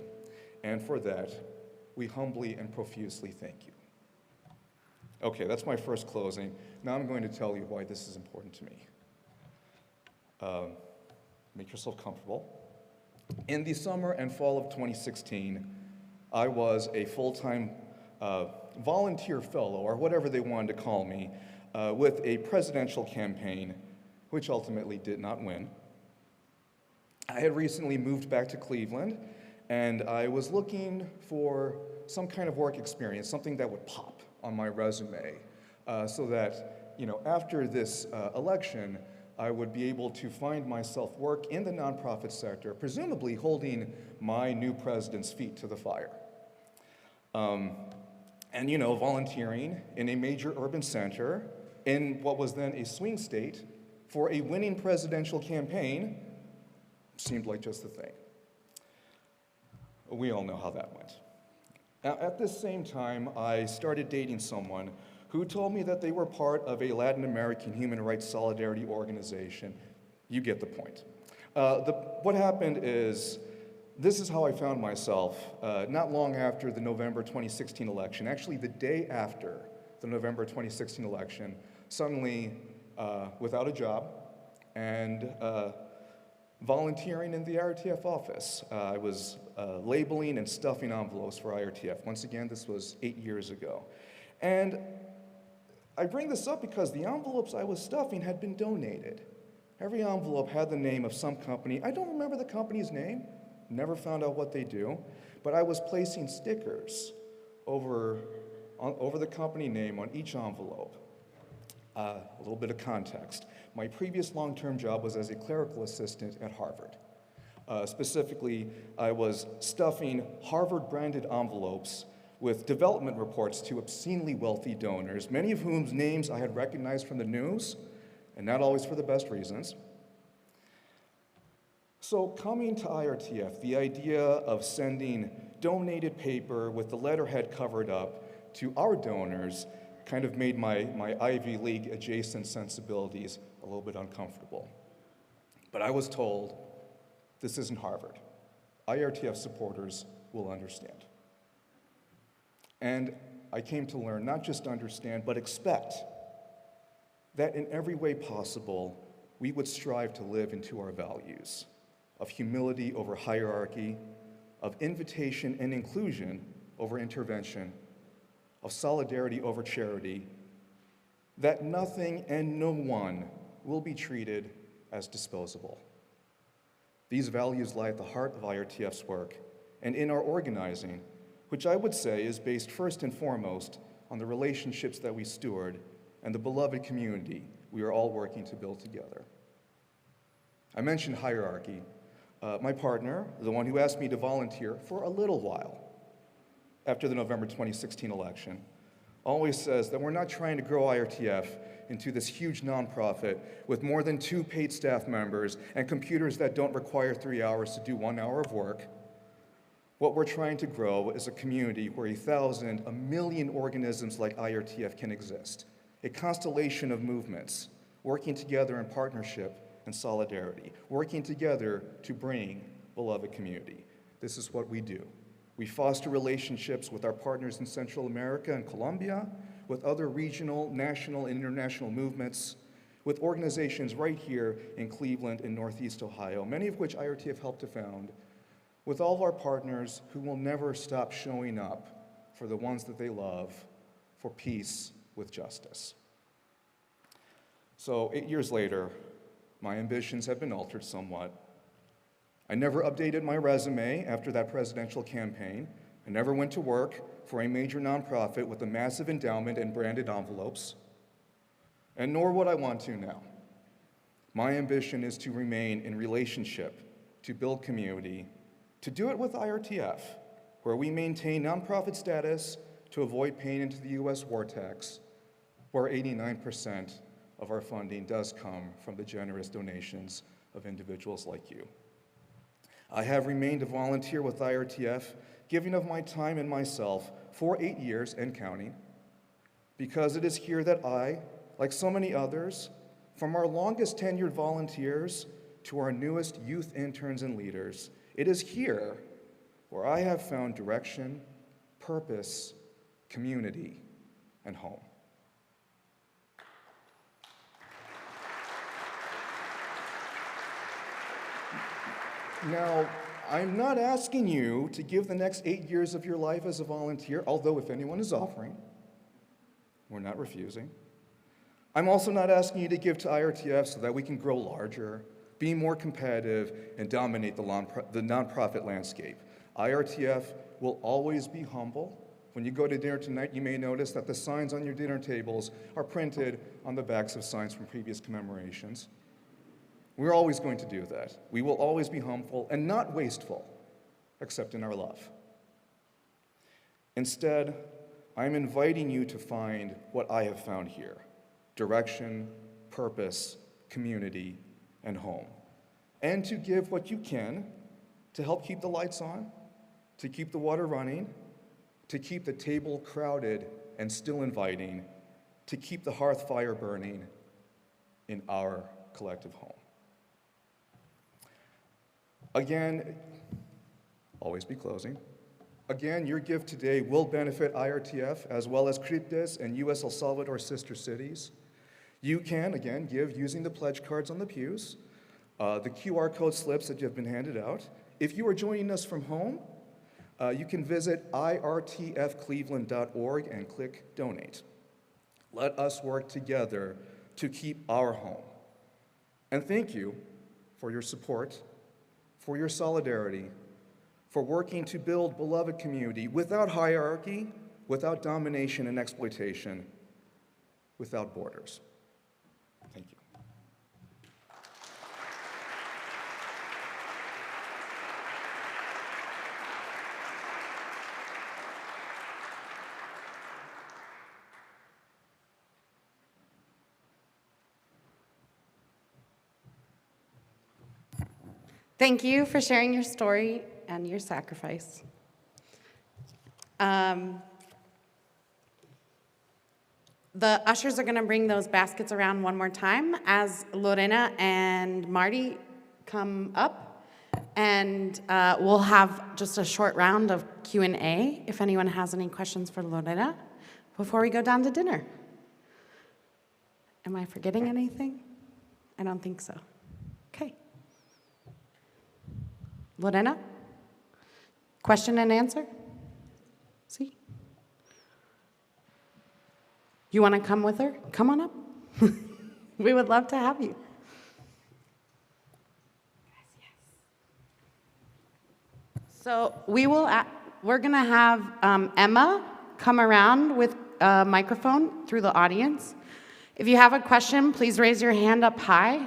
And for that, we humbly and profusely thank you. Okay, that's my first closing. Now I'm going to tell you why this is important to me. Make yourself comfortable. In the summer and fall of 2016, I was a full-time volunteer fellow, or whatever they wanted to call me, with a presidential campaign, which ultimately did not win. I had recently moved back to Cleveland, and I was looking for some kind of work experience, something that would pop on my resume, so that, after this election, I would be able to find myself work in the nonprofit sector, presumably holding my new president's feet to the fire. Volunteering in a major urban center in what was then a swing state for a winning presidential campaign seemed like just the thing. We all know how that went. Now, at this same time, I started dating someone who told me that they were part of a Latin American human rights solidarity organization. You get the point. What happened is, this is how I found myself not long after the November 2016 election, actually the day after the November 2016 election, suddenly without a job and volunteering in the IRTF office. I was labeling and stuffing envelopes for IRTF. Once again, this was 8 years ago. And I bring this up because the envelopes I was stuffing had been donated. Every envelope had the name of some company. I don't remember the company's name, never found out what they do, but I was placing stickers over the company name on each envelope. A little bit of context. My previous long-term job was as a clerical assistant at Harvard. Specifically, I was stuffing Harvard-branded envelopes with development reports to obscenely wealthy donors, many of whose names I had recognized from the news, and not always for the best reasons. So coming to IRTF, the idea of sending donated paper with the letterhead covered up to our donors kind of made my Ivy League adjacent sensibilities a little bit uncomfortable. But I was told, this isn't Harvard. IRTF supporters will understand. And I came to learn, not just understand, but expect that in every way possible, we would strive to live into our values. of humility over hierarchy, of invitation and inclusion over intervention, of solidarity over charity, that nothing and no one will be treated as disposable. These values lie at the heart of IRTF's work and in our organizing, which I would say is based first and foremost on the relationships that we steward and the beloved community we are all working to build together. I mentioned hierarchy. My partner, the one who asked me to volunteer for a little while after the November 2016 election, always says that we're not trying to grow IRTF into this huge nonprofit with more than 2 paid staff members and computers that don't require 3 hours to do 1 hour of work. What we're trying to grow is a community where 1,000, 1 million organisms like IRTF can exist, a constellation of movements working together in partnership and solidarity, working together to bring beloved community. This is what we do. We foster relationships with our partners in Central America and Colombia, with other regional, national, and international movements, with organizations right here in Cleveland and Northeast Ohio, many of which IRTF helped to found, with all of our partners who will never stop showing up for the ones that they love, for peace with justice. So 8 years later, my ambitions have been altered somewhat. I never updated my resume after that presidential campaign. I never went to work for a major nonprofit with a massive endowment and branded envelopes, and nor would I want to now. My ambition is to remain in relationship, to build community, to do it with IRTF, where we maintain nonprofit status to avoid paying into the US war tax, where 89% of our funding does come from the generous donations of individuals like you. I have remained a volunteer with IRTF, giving of my time and myself for 8 years and counting, because it is here that I, like so many others, from our longest tenured volunteers to our newest youth interns and leaders, it is here where I have found direction, purpose, community, and home. Now, I'm not asking you to give the next 8 years of your life as a volunteer, although if anyone is offering, we're not refusing. I'm also not asking you to give to IRTF so that we can grow larger, be more competitive, and dominate the nonprofit landscape. IRTF will always be humble. When you go to dinner tonight, you may notice that the signs on your dinner tables are printed on the backs of signs from previous commemorations. We're always going to do that. We will always be humble and not wasteful, except in our love. Instead, I'm inviting you to find what I have found here: direction, purpose, community, and home. And to give what you can to help keep the lights on, to keep the water running, to keep the table crowded and still inviting, to keep the hearth fire burning in our collective home. Again, always be closing. Again, your gift today will benefit IRTF as well as Criptes and US El Salvador sister cities. You can, again, give using the pledge cards on the pews, the QR code slips that have been handed out. If you are joining us from home, you can visit irtfcleveland.org and click Donate. Let us work together to keep our home. And thank you for your support, for your solidarity, for working to build beloved community without hierarchy, without domination and exploitation, without borders. Thank you. Thank you for sharing your story and your sacrifice. The ushers are going to bring those baskets around one more time as Lorena and Marty come up, and we'll have just a short round of Q&A if anyone has any questions for Lorena before we go down to dinner. Am I forgetting anything? I don't think so. Okay. Lorena? Question and answer? See? You want to come with her? Come on up. We would love to have you. So we're going to have Emma come around with a microphone through the audience. If you have a question, please raise your hand up high.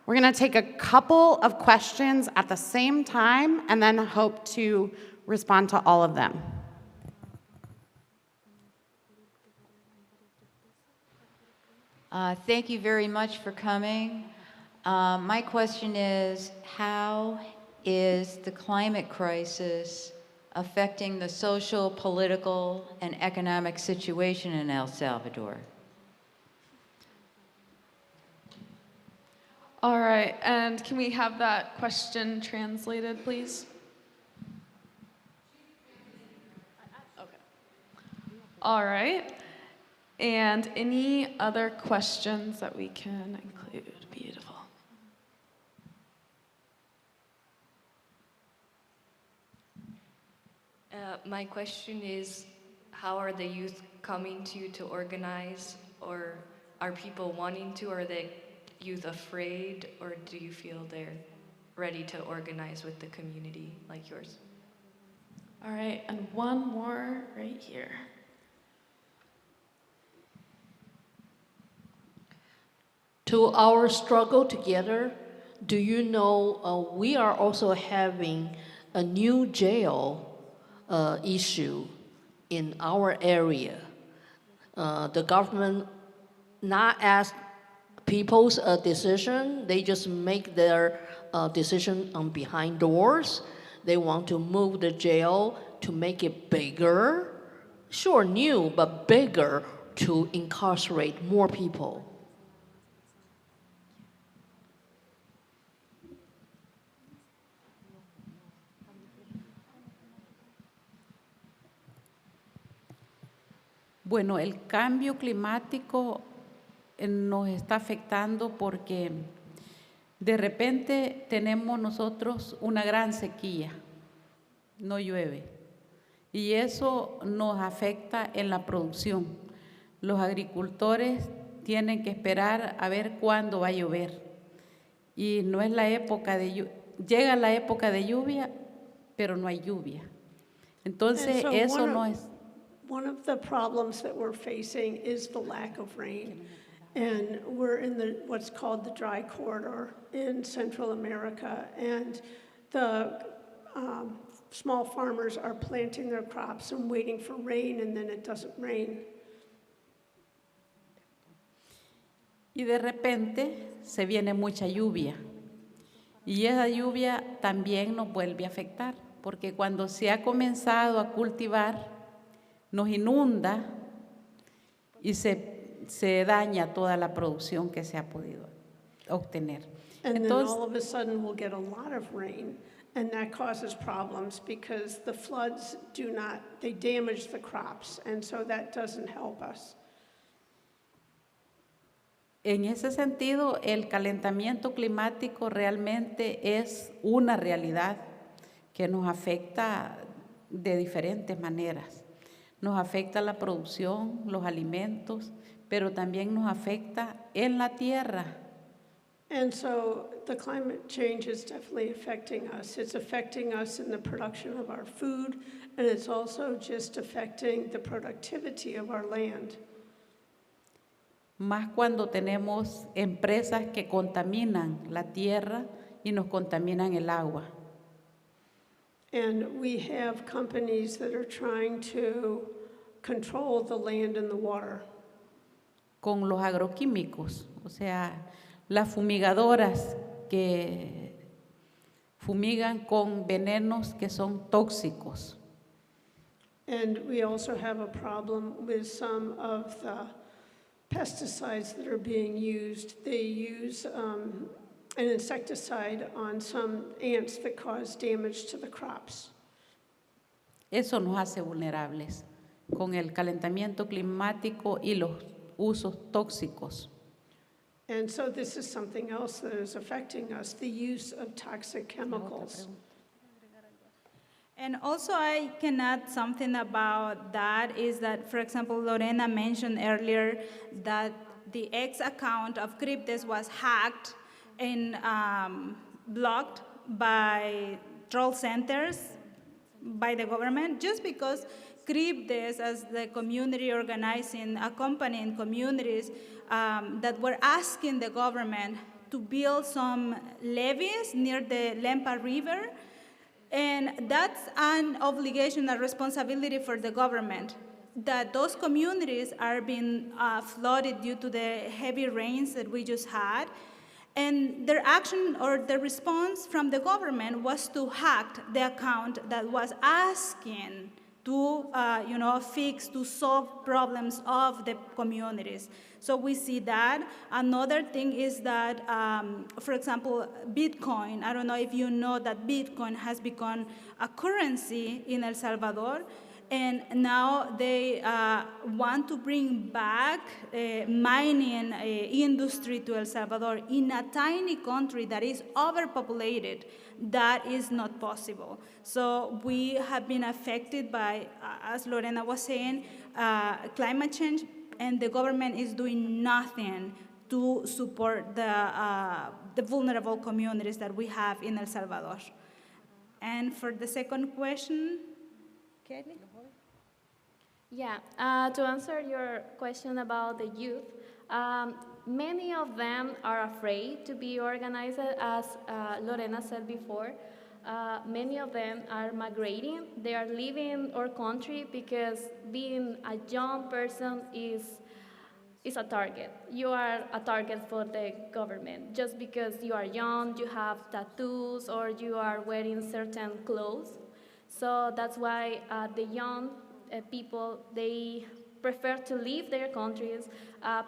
We're going to take a couple of questions at the same time and then hope to respond to all of them. Thank you very much for coming. My question is, how is the climate crisis affecting the social, political, and economic situation in El Salvador? All right, and can we have that question translated, please? Okay. All right, and any other questions that we can include? Beautiful. My question is, how are the youth coming to you to organize, or are people wanting to, or are the youth afraid, or do you feel they're ready to organize with the community like yours? All right, and one more right here. To our struggle together, do you know we are also having a new jail issue in our area. The government not ask people's decision, they just make their decision on behind doors. They want to move the jail to make it bigger, sure new, but bigger to incarcerate more people. Bueno, el cambio climático nos está afectando porque de repente tenemos nosotros una gran sequía, no llueve, y eso nos afecta en la producción. Los agricultores tienen que esperar a ver cuándo va a llover, y no es la época de lluvia, llega la época de lluvia, pero no hay lluvia. Entonces eso no es... One of the problems that we're facing is the lack of rain. And we're in what's called the dry corridor in Central America. And the small farmers are planting their crops and waiting for rain, and then it doesn't rain. Y de repente se viene mucha lluvia. Y esa lluvia también nos vuelve a afectar, porque cuando se ha comenzado a cultivar, nos inunda y se daña toda la producción que se ha podido obtener. And then all of a sudden we'll get a lot of rain, and that causes problems because the floods they damage the crops, and so that doesn't help us. En ese sentido, el calentamiento climático realmente es una realidad que nos afecta de diferentes maneras. Nos afecta la producción, los alimentos, pero también nos afecta en la tierra. And so the climate change is definitely affecting us. It's affecting us in the production of our food, and it's also just affecting the productivity of our land. Más cuando tenemos empresas que contaminan la tierra y nos contaminan el agua. And we have companies that are trying to control the land and the water. Con los agroquímicos, o sea, las fumigadoras que fumigan con venenos que son tóxicos. And we also have a problem with some of the pesticides that are being used. They use an insecticide on some ants that cause damage to the crops. Eso nos hace vulnerables con el calentamiento climático y los usos tóxicos. And so this is something else that is affecting us, the use of toxic chemicals. And also I can add something about that is that, for example, Lorena mentioned earlier that the X account of Cryptes was hacked and blocked by troll centers by the government just because Cryptes, as the community organizing, accompanying communities that were asking the government to build some levees near the Lempa River. And that's an obligation, a responsibility for the government, that those communities are being flooded due to the heavy rains that we just had. And their action or the response from the government was to hack the account that was asking to fix, to solve problems of the communities. So we see that. Another thing is that, for example, Bitcoin. I don't know if you know that Bitcoin has become a currency in El Salvador. And now they want to bring back mining industry to El Salvador in a tiny country that is overpopulated. That is not possible. So we have been affected by, as Lorena was saying, climate change, and the government is doing nothing to support the vulnerable communities that we have in El Salvador. And for the second question, Kelly? Yeah, to answer your question about the youth, many of them are afraid to be organized, as Lorena said before. Many of them are migrating. They are leaving our country because being a young person is a target. You are a target for the government. Just because you are young, you have tattoos, or you are wearing certain clothes. So that's why the young people, they prefer to leave their countries,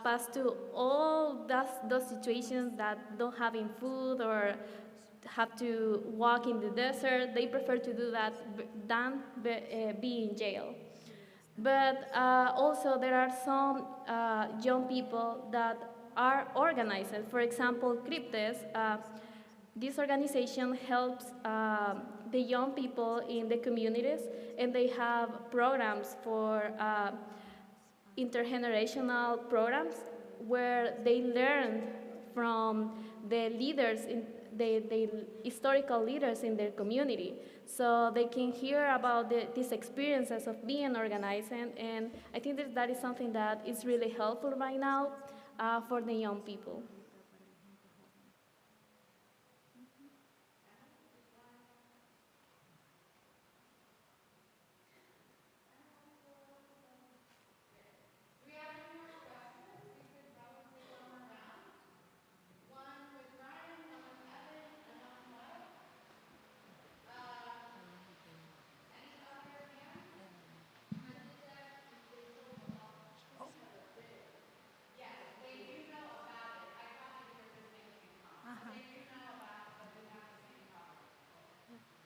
pass to all those situations that don't having food or have to walk in the desert. They prefer to do that than be in jail. But also there are some young people that are organized. For example, Cryptes, this organization helps the young people in the communities, and they have programs for intergenerational programs where they learn from the leaders, the historical leaders in their community. So they can hear about these experiences of being organized, and I think that is something that is really helpful right now for the young people.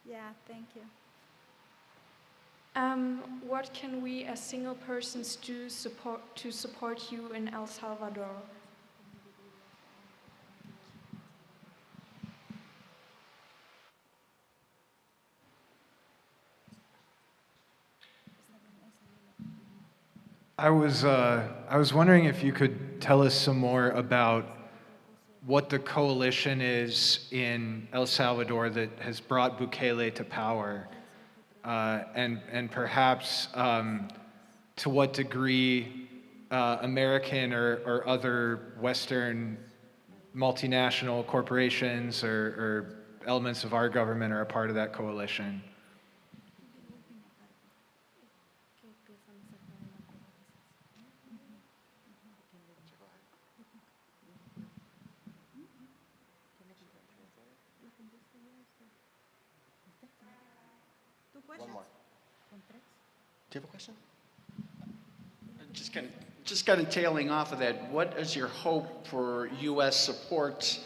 Yeah, thank you. What can we as single persons do to support you in El Salvador? I was wondering if you could tell us some more about what the coalition is in El Salvador that has brought Bukele to power, and perhaps to what degree American or other Western multinational corporations or elements of our government are a part of that coalition. One more. Do you have a question? Just kind of tailing off of that, what is your hope for U.S. support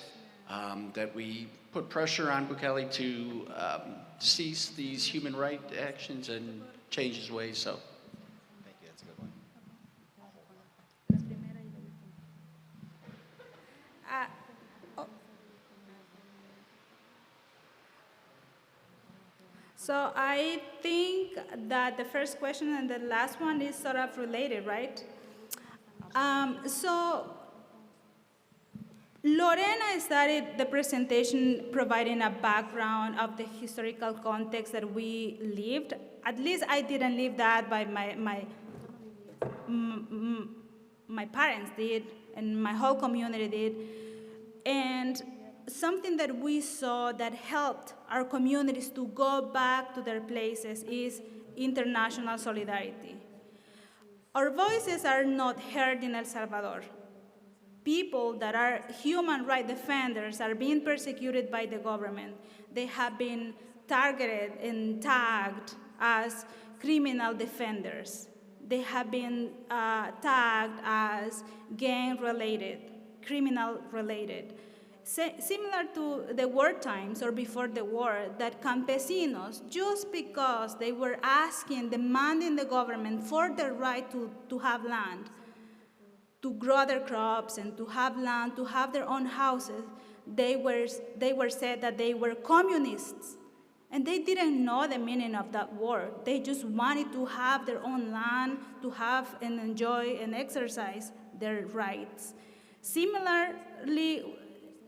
that we put pressure on Bukele to cease these human rights actions and change his ways? So, thank you. That's a good one. So I think that the first question and the last one is sort of related, right? So Lorena started the presentation providing a background of the historical context that we lived. At least I didn't live that, but my parents did, and my whole community did. And something that we saw that helped our communities to go back to their places is international solidarity. Our voices are not heard in El Salvador. People that are human rights defenders are being persecuted by the government. They have been targeted and tagged as criminal defenders. They have been tagged as gang-related, criminal-related. Similar to the war times or before the war, that campesinos, just because they were demanding the government for the right to have land, to grow their crops and to have land, to have their own houses, they were said that they were communists. And they didn't know the meaning of that word. They just wanted to have their own land, to have and enjoy and exercise their rights. Similarly,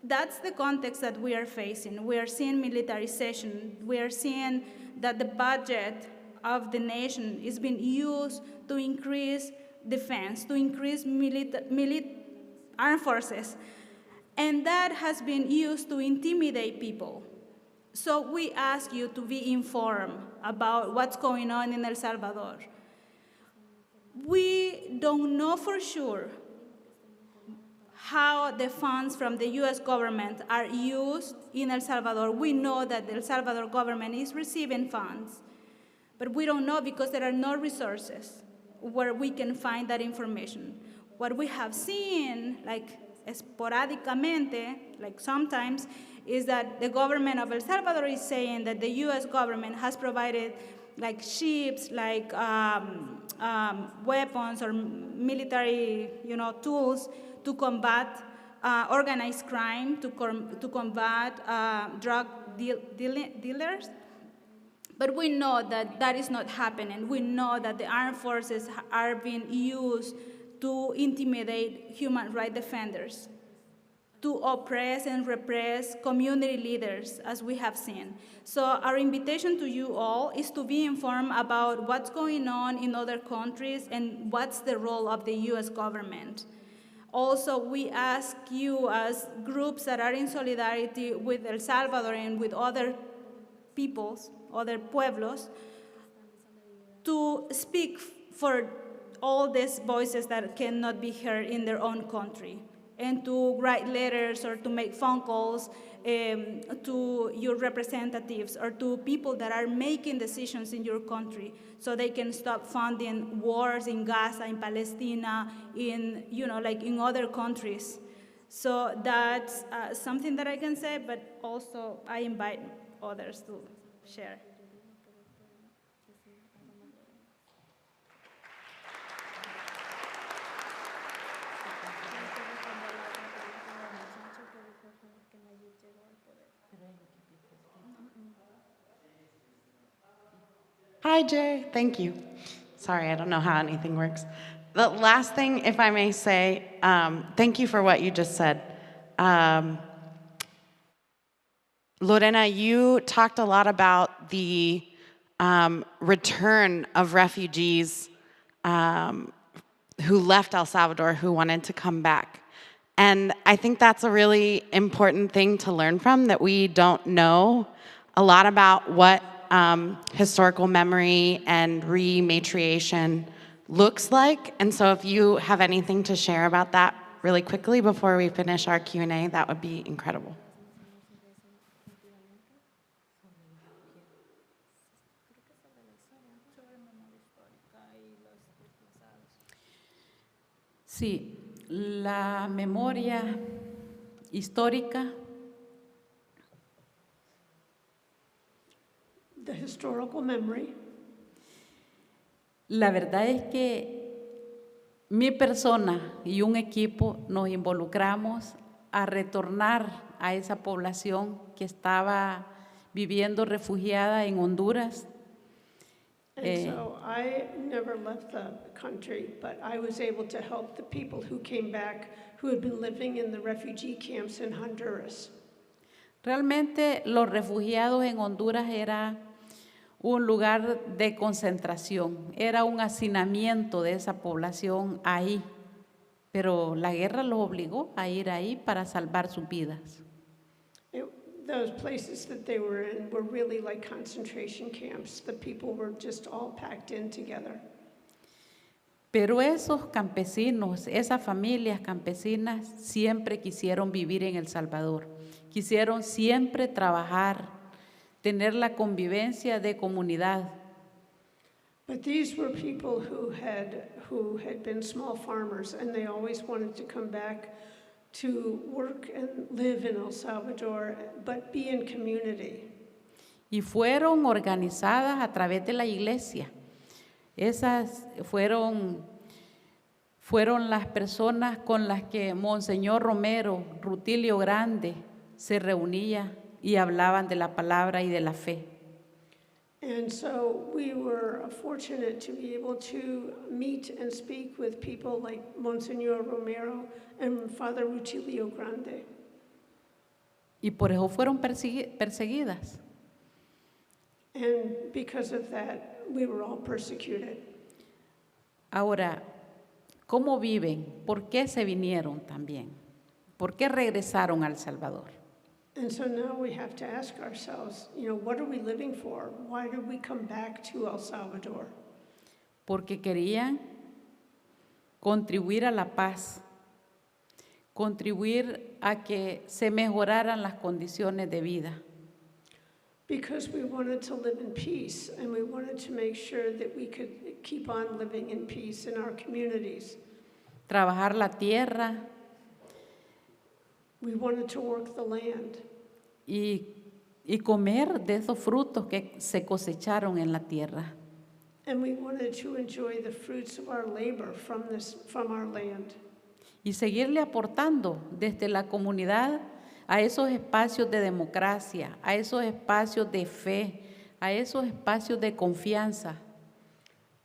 that's the context that we are facing. We are seeing militarization. We are seeing that the budget of the nation is being used to increase defense, to increase armed forces. And that has been used to intimidate people. So we ask you to be informed about what's going on in El Salvador. We don't know for sure how the funds from the US government are used in El Salvador. We know that the El Salvador government is receiving funds, but we don't know because there are no resources where we can find that information. What we have seen, like esporádicamente, like sometimes, is that the government of El Salvador is saying that the US government has provided like ships, like weapons or military tools to combat organized crime, to combat drug dealers. But we know that that is not happening. We know that the armed forces are being used to intimidate human rights defenders, to oppress and repress community leaders, as we have seen. So our invitation to you all is to be informed about what's going on in other countries and what's the role of the US government. Also, we ask you as groups that are in solidarity with El Salvador and with other peoples, other pueblos, to speak for all these voices that cannot be heard in their own country, and to write letters or to make phone calls to your representatives or to people that are making decisions in your country so they can stop funding wars in Gaza, in Palestine, in, like in other countries. So that's something that I can say, but also I invite others to share. Hi, Jay. Thank you. Sorry, I don't know how anything works. The last thing, if I may say, thank you for what you just said. Lorena, you talked a lot about the return of refugees who left El Salvador, who wanted to come back. And I think that's a really important thing to learn from, that we don't know a lot about what historical memory and rematriation looks like. And so if you have anything to share about that really quickly before we finish our Q&A, that would be incredible. Sí, la memoria histórica. The historical memory. La verdad es que mi persona y un equipo nos involucramos a retornar a esa población que estaba viviendo refugiada en Honduras. And so I never left the country, but I was able to help the people who came back who had been living in the refugee camps in Honduras. Realmente los refugiados en Honduras era un lugar de concentración, era un hacinamiento de esa población ahí, pero la guerra los obligó a ir ahí para salvar sus vidas. Those places that they were in were really like concentration camps. The people were just all packed in together. Pero esos campesinos, esas familias campesinas siempre quisieron vivir en El Salvador, quisieron siempre trabajar, tener la convivencia de comunidad. But these were people who had been small farmers, and they always wanted to come back to work and live in El Salvador, but be in community. Y fueron organizadas a través de la iglesia. Esas fueron las personas con las que Monseñor Romero, Rutilio Grande, se reunía y hablaban de la palabra y de la fe. And so we were fortunate to be able to meet and speak with people like Monseñor Romero and Father Rutilio Grande. Y por eso fueron perseguidas. And because of that, we were all persecuted. Ahora, ¿cómo viven? ¿Por qué se vinieron también? ¿Por qué regresaron a El Salvador? And so now we have to ask ourselves, what are we living for? Why did we come back to El Salvador? Porque querían contribuir a la paz, contribuir a que se mejoraran las condiciones de vida. Because we wanted to live in peace, and we wanted to make sure that we could keep on living in peace in our communities. Trabajar la tierra. We wanted to work the land. Y comer de esos frutos que se cosecharon en la tierra. And we wanted to enjoy the fruits of our labor from our land. Y seguirle aportando desde la comunidad a esos espacios de democracia, a esos espacios de fe, a esos espacios de confianza.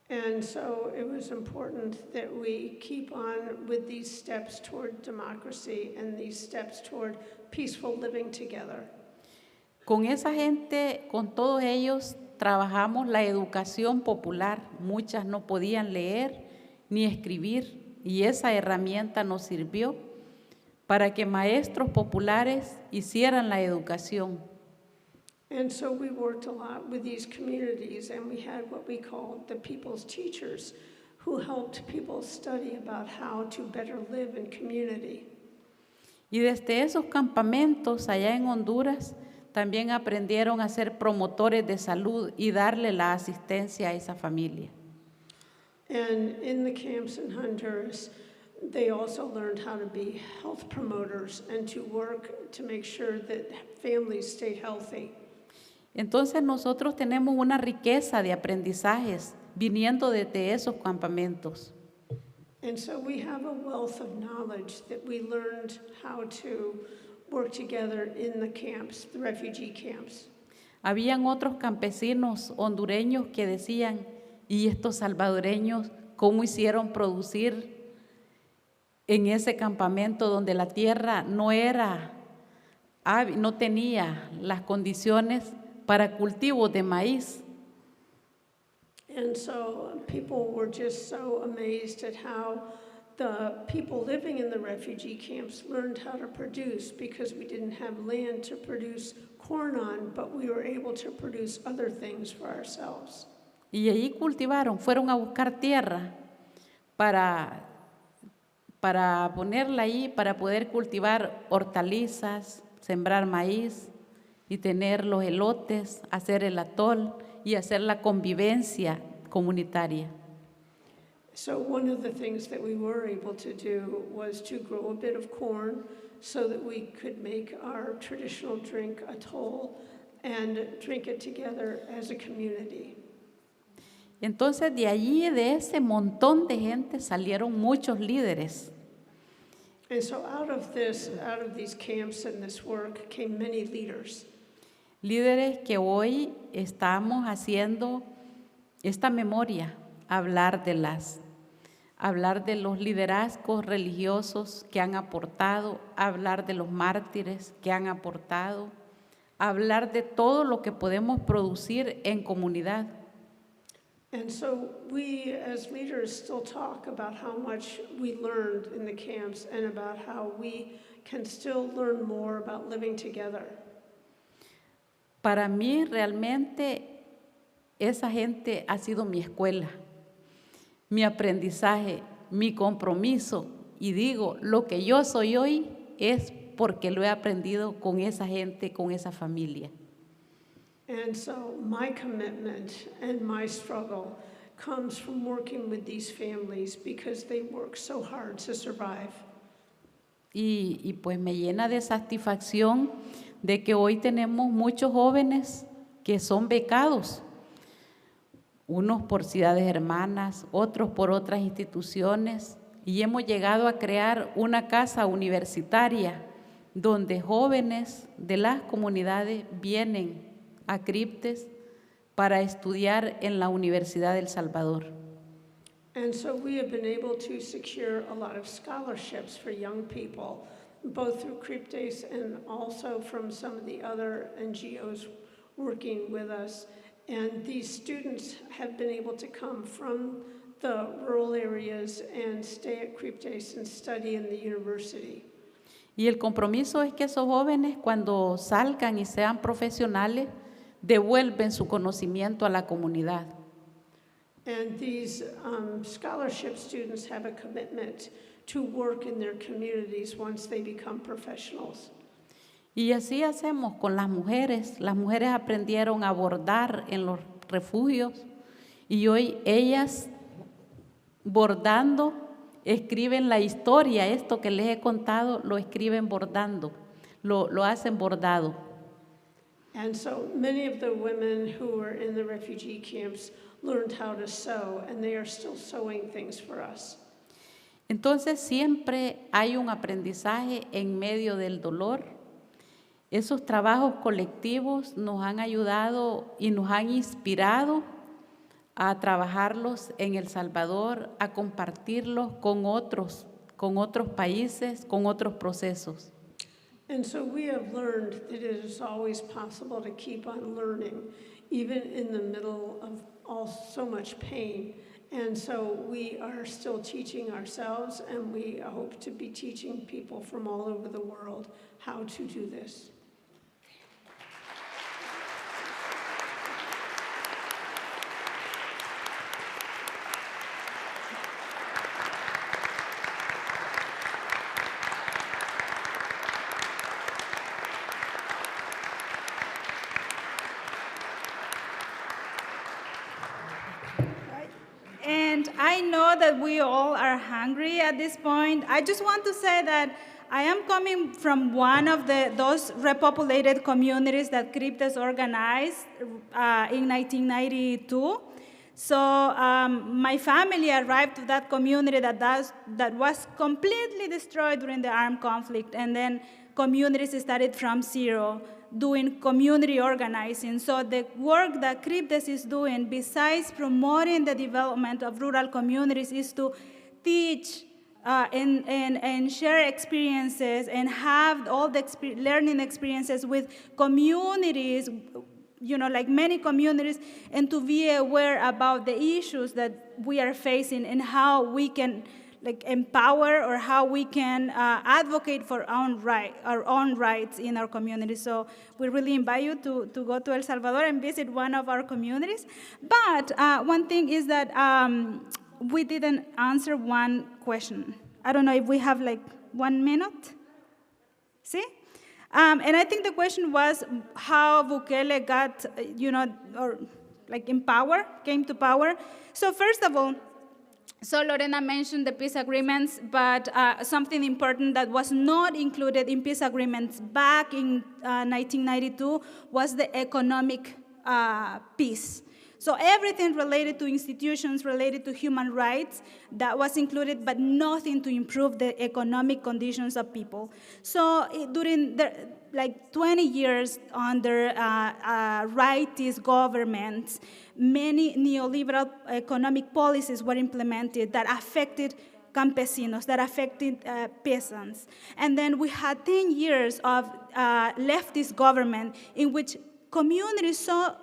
And so it was important that we keep on with these steps toward democracy and these steps toward peaceful living together. Con esa gente, con todos ellos, trabajamos la educación popular. Muchas no podían leer ni escribir y esa herramienta nos sirvió para que maestros populares hicieran la educación. And so we worked a lot with these communities, and we had what we called the people's teachers, who helped people study about how to better live in community. Y desde esos campamentos allá en Honduras, también aprendieron a ser promotores de salud y darle la asistencia a esa familia. And in the camps in Honduras, they also learned how to be health promoters and to work to make sure that families stayed healthy. Entonces nosotros tenemos una riqueza de aprendizajes viniendo desde esos campamentos. And so we have a wealth of knowledge that we learned how to work together in the camps, the refugee camps. Habían otros campesinos hondureños que decían, ¿y estos salvadoreños cómo hicieron producir en ese campamento donde la tierra no tenía las condiciones para cultivos de maíz? And so people were just so amazed at how the people living in the refugee camps learned how to produce, because we didn't have land to produce corn on, but we were able to produce other things for ourselves. Y allí cultivaron, fueron a buscar tierra para ponerla ahí, para poder cultivar hortalizas, sembrar maíz y tener los elotes, hacer el atol y hacer la convivencia comunitaria. So one of the things that we were able to do was to grow a bit of corn so that we could make our traditional drink, atol, and drink it together as a community. Entonces de allí, de ese montón de gente, salieron muchos líderes. And so out of these camps and this work came many leaders. Líderes que hoy estamos haciendo esta memoria, hablar de los liderazgos religiosos que han aportado, hablar de los mártires que han aportado, hablar de todo lo que podemos producir en comunidad. And so we, as leaders, still talk about how much we learned in the camps and about how we can still learn more about living together. Para mí realmente esa gente ha sido mi escuela, mi aprendizaje, mi compromiso. Y digo, lo que yo soy hoy es porque lo he aprendido con esa gente, con esa familia. And so my commitment and my struggle comes from working with these families because they work so hard to survive. Y pues me llena de satisfacción de que hoy tenemos muchos jóvenes que son becados, unos por ciudades hermanas, otros por otras instituciones, y hemos llegado a crear una casa universitaria donde jóvenes de las comunidades vienen a Criptes para estudiar en la Universidad del Salvador. And so we have been able to secure a lot of scholarships for young people, both through Criptes and also from some of the other NGOs working with us. And these students have been able to come from the rural areas and stay at Criptes and study in the university. Y el compromiso es que esos jóvenes, cuando salgan y sean profesionales, devuelven su conocimiento a la comunidad. And these scholarship students have a commitment to work in their communities once they become professionals. Y así hacemos con las mujeres. Las mujeres aprendieron a bordar en los refugios y hoy ellas bordando escriben la historia. Esto que les he contado lo escriben bordando, lo hacen bordado. And so many of the women who were in the refugee camps learned how to sew, and they are still sewing things for us. Entonces siempre hay un aprendizaje en medio del dolor. Esos trabajos colectivos nos han ayudado y nos han inspirado a trabajarlos en El Salvador, a compartirlos con otros países, con otros procesos. And so we have learned that it is always possible to keep on learning, even in the middle of so much pain. And so we are still teaching ourselves, and we hope to be teaching people from all over the world how to do this. And I know that we all are hungry at this point. I just want to say that I am coming from one of those repopulated communities that Criptes organized in 1992. So my family arrived to that community that was completely destroyed during the armed conflict, and then communities started from zero, doing community organizing. So the work that Criptes is doing, besides promoting the development of rural communities, is to teach and share experiences and have all the learning experiences with communities, like many communities, and to be aware about the issues that we are facing and how we can empower or how we can advocate for our own rights in our community. So we really invite you to go to El Salvador and visit one of our communities. But one thing is that we didn't answer one question. I don't know if we have 1 minute. See? And I think the question was how Bukele got, came to power. So first of all, so Lorena mentioned the peace agreements, but something important that was not included in peace agreements back in 1992 was the economic peace. So everything related to institutions, related to human rights, that was included, but nothing to improve the economic conditions of people. So during the 20 years under rightist governments, many neoliberal economic policies were implemented that affected campesinos, that affected peasants. And then we had 10 years of leftist government in which communities saw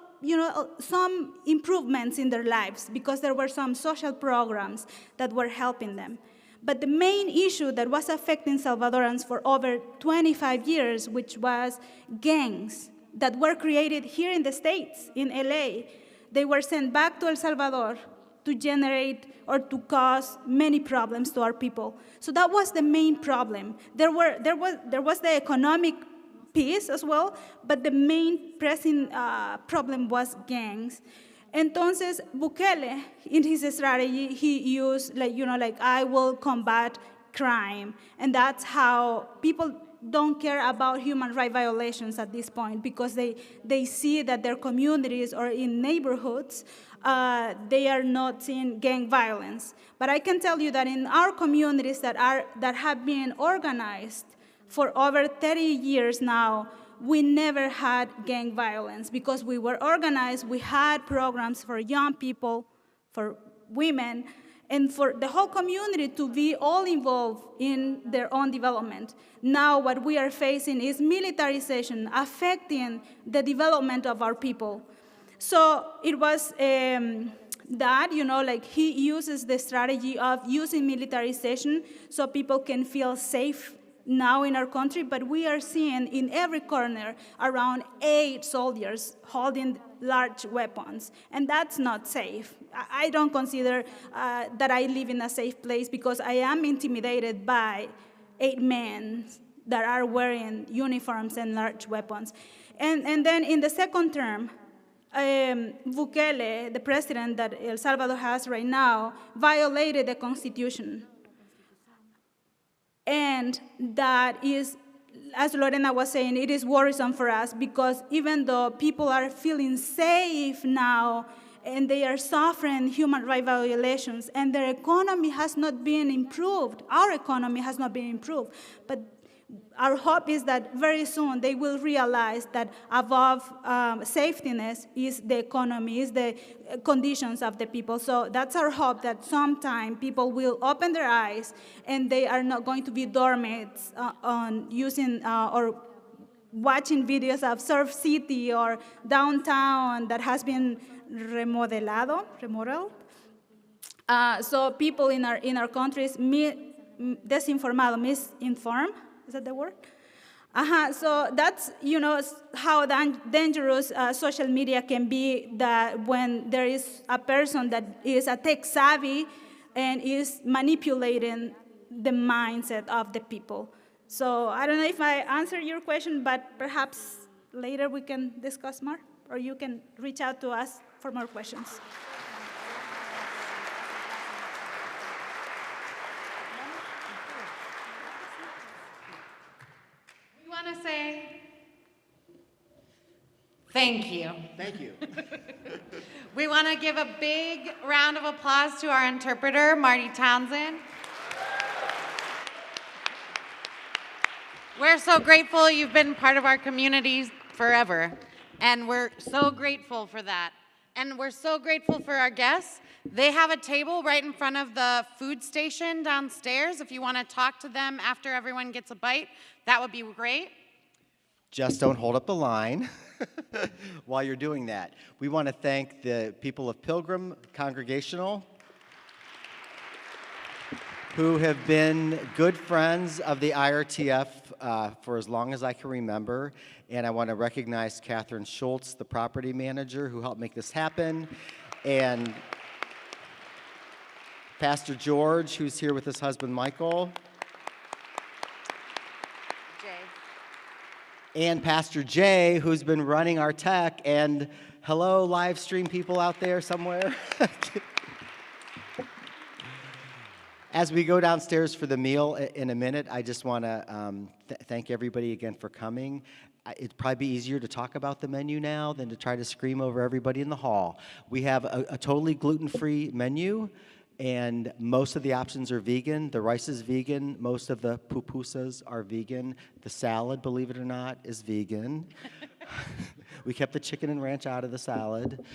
some improvements in their lives because there were some social programs that were helping them. But the main issue that was affecting Salvadorans for over 25 years, which was gangs that were created here in the States, in LA, they were sent back to El Salvador to generate or to cause many problems to our people. So that was the main problem. There was the economic piece as well, but the main pressing problem was gangs. Entonces, Bukele, in his strategy, he used I will combat crime. And that's how people don't care about human rights violations at this point because they see that their communities or in neighborhoods, they are not seeing gang violence. But I can tell you that in our communities that have been organized for over 30 years now, we never had gang violence because we were organized. We had programs for young people, for women, and for the whole community to be all involved in their own development. Now what we are facing is militarization affecting the development of our people. So it was that, he uses the strategy of using militarization so people can feel safe now in our country, but we are seeing in every corner around 8 soldiers holding large weapons, and that's not safe. I don't consider that I live in a safe place because I am intimidated by 8 men that are wearing uniforms and large weapons. And then in the second term, Bukele, the president that El Salvador has right now, violated the Constitution. And that is, as Lorena was saying, it is worrisome for us because even though people are feeling safe now and they are suffering human rights violations and their economy has not been improved, our economy has not been improved, but our hope is that very soon they will realize that above safetyness is the economy, is the conditions of the people. So that's our hope that sometime people will open their eyes and they are not going to be doormats on using or watching videos of Surf City or downtown that has been remodeled. So people in our countries misinformed. Is that the word? So that's, how dangerous social media can be, that when there is a person that is a tech savvy and is manipulating the mindset of the people. So I don't know if I answered your question, but perhaps later we can discuss more, or you can reach out to us for more questions. Want to say thank you. Thank you. We want to give a big round of applause to our interpreter, Marty Townsend. We're so grateful you've been part of our community forever, and we're so grateful for that. And we're so grateful for our guests. They have a table right in front of the food station downstairs. If you want to talk to them after everyone gets a bite, that would be great. Just don't hold up the line while you're doing that. We want to thank the people of Pilgrim Congregational who have been good friends of the IRTF for as long as I can remember. And I want to recognize Catherine Schultz, the property manager, who helped make this happen. And Pastor George, who's here with his husband, Michael. And Pastor Jay, who's been running our tech. And hello, live stream people out there somewhere. As we go downstairs for the meal in a minute, I just want to thank everybody again for coming. It'd probably be easier to talk about the menu now than to try to scream over everybody in the hall. We have a totally gluten-free menu, and most of the options are vegan. The rice is vegan. Most of the pupusas are vegan. The salad, believe it or not, is vegan. We kept the chicken and ranch out of the salad.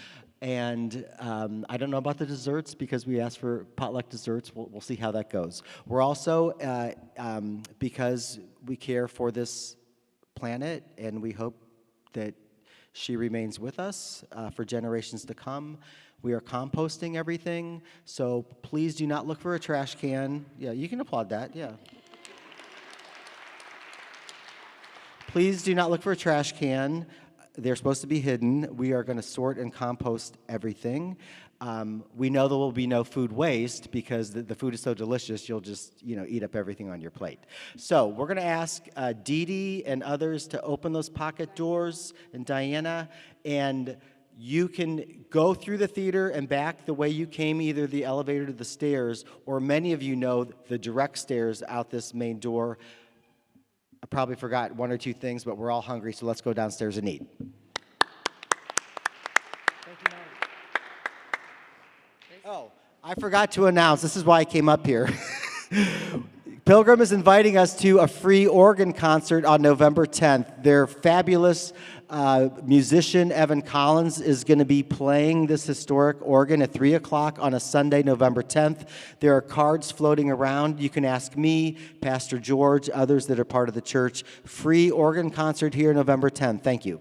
And I don't know about the desserts because we asked for potluck desserts. We'll see how that goes. We're also, because we care for this planet and we hope that she remains with us for generations to come, we are composting everything. So please do not look for a trash can. Yeah, you can applaud that, yeah. Please do not look for a trash can. They're supposed to be hidden. We are going to sort and compost everything. We know there will be no food waste because the food is so delicious, you'll just eat up everything on your plate. So we're going to ask Dee Dee and others to open those pocket doors, and Diana, and you can go through the theater and back the way you came, either the elevator to the stairs, or many of you know the direct stairs out this main door. I probably forgot one or two things, but we're all hungry, so let's go downstairs and eat. Oh, I forgot to announce, this is why I came up here. Pilgrim is inviting us to a free organ concert on November 10th. Their fabulous musician, Evan Collins, is going to be playing this historic organ at 3 o'clock on a Sunday, November 10th. There are cards floating around. You can ask me, Pastor George, others that are part of the church. Free organ concert here November 10th. Thank you.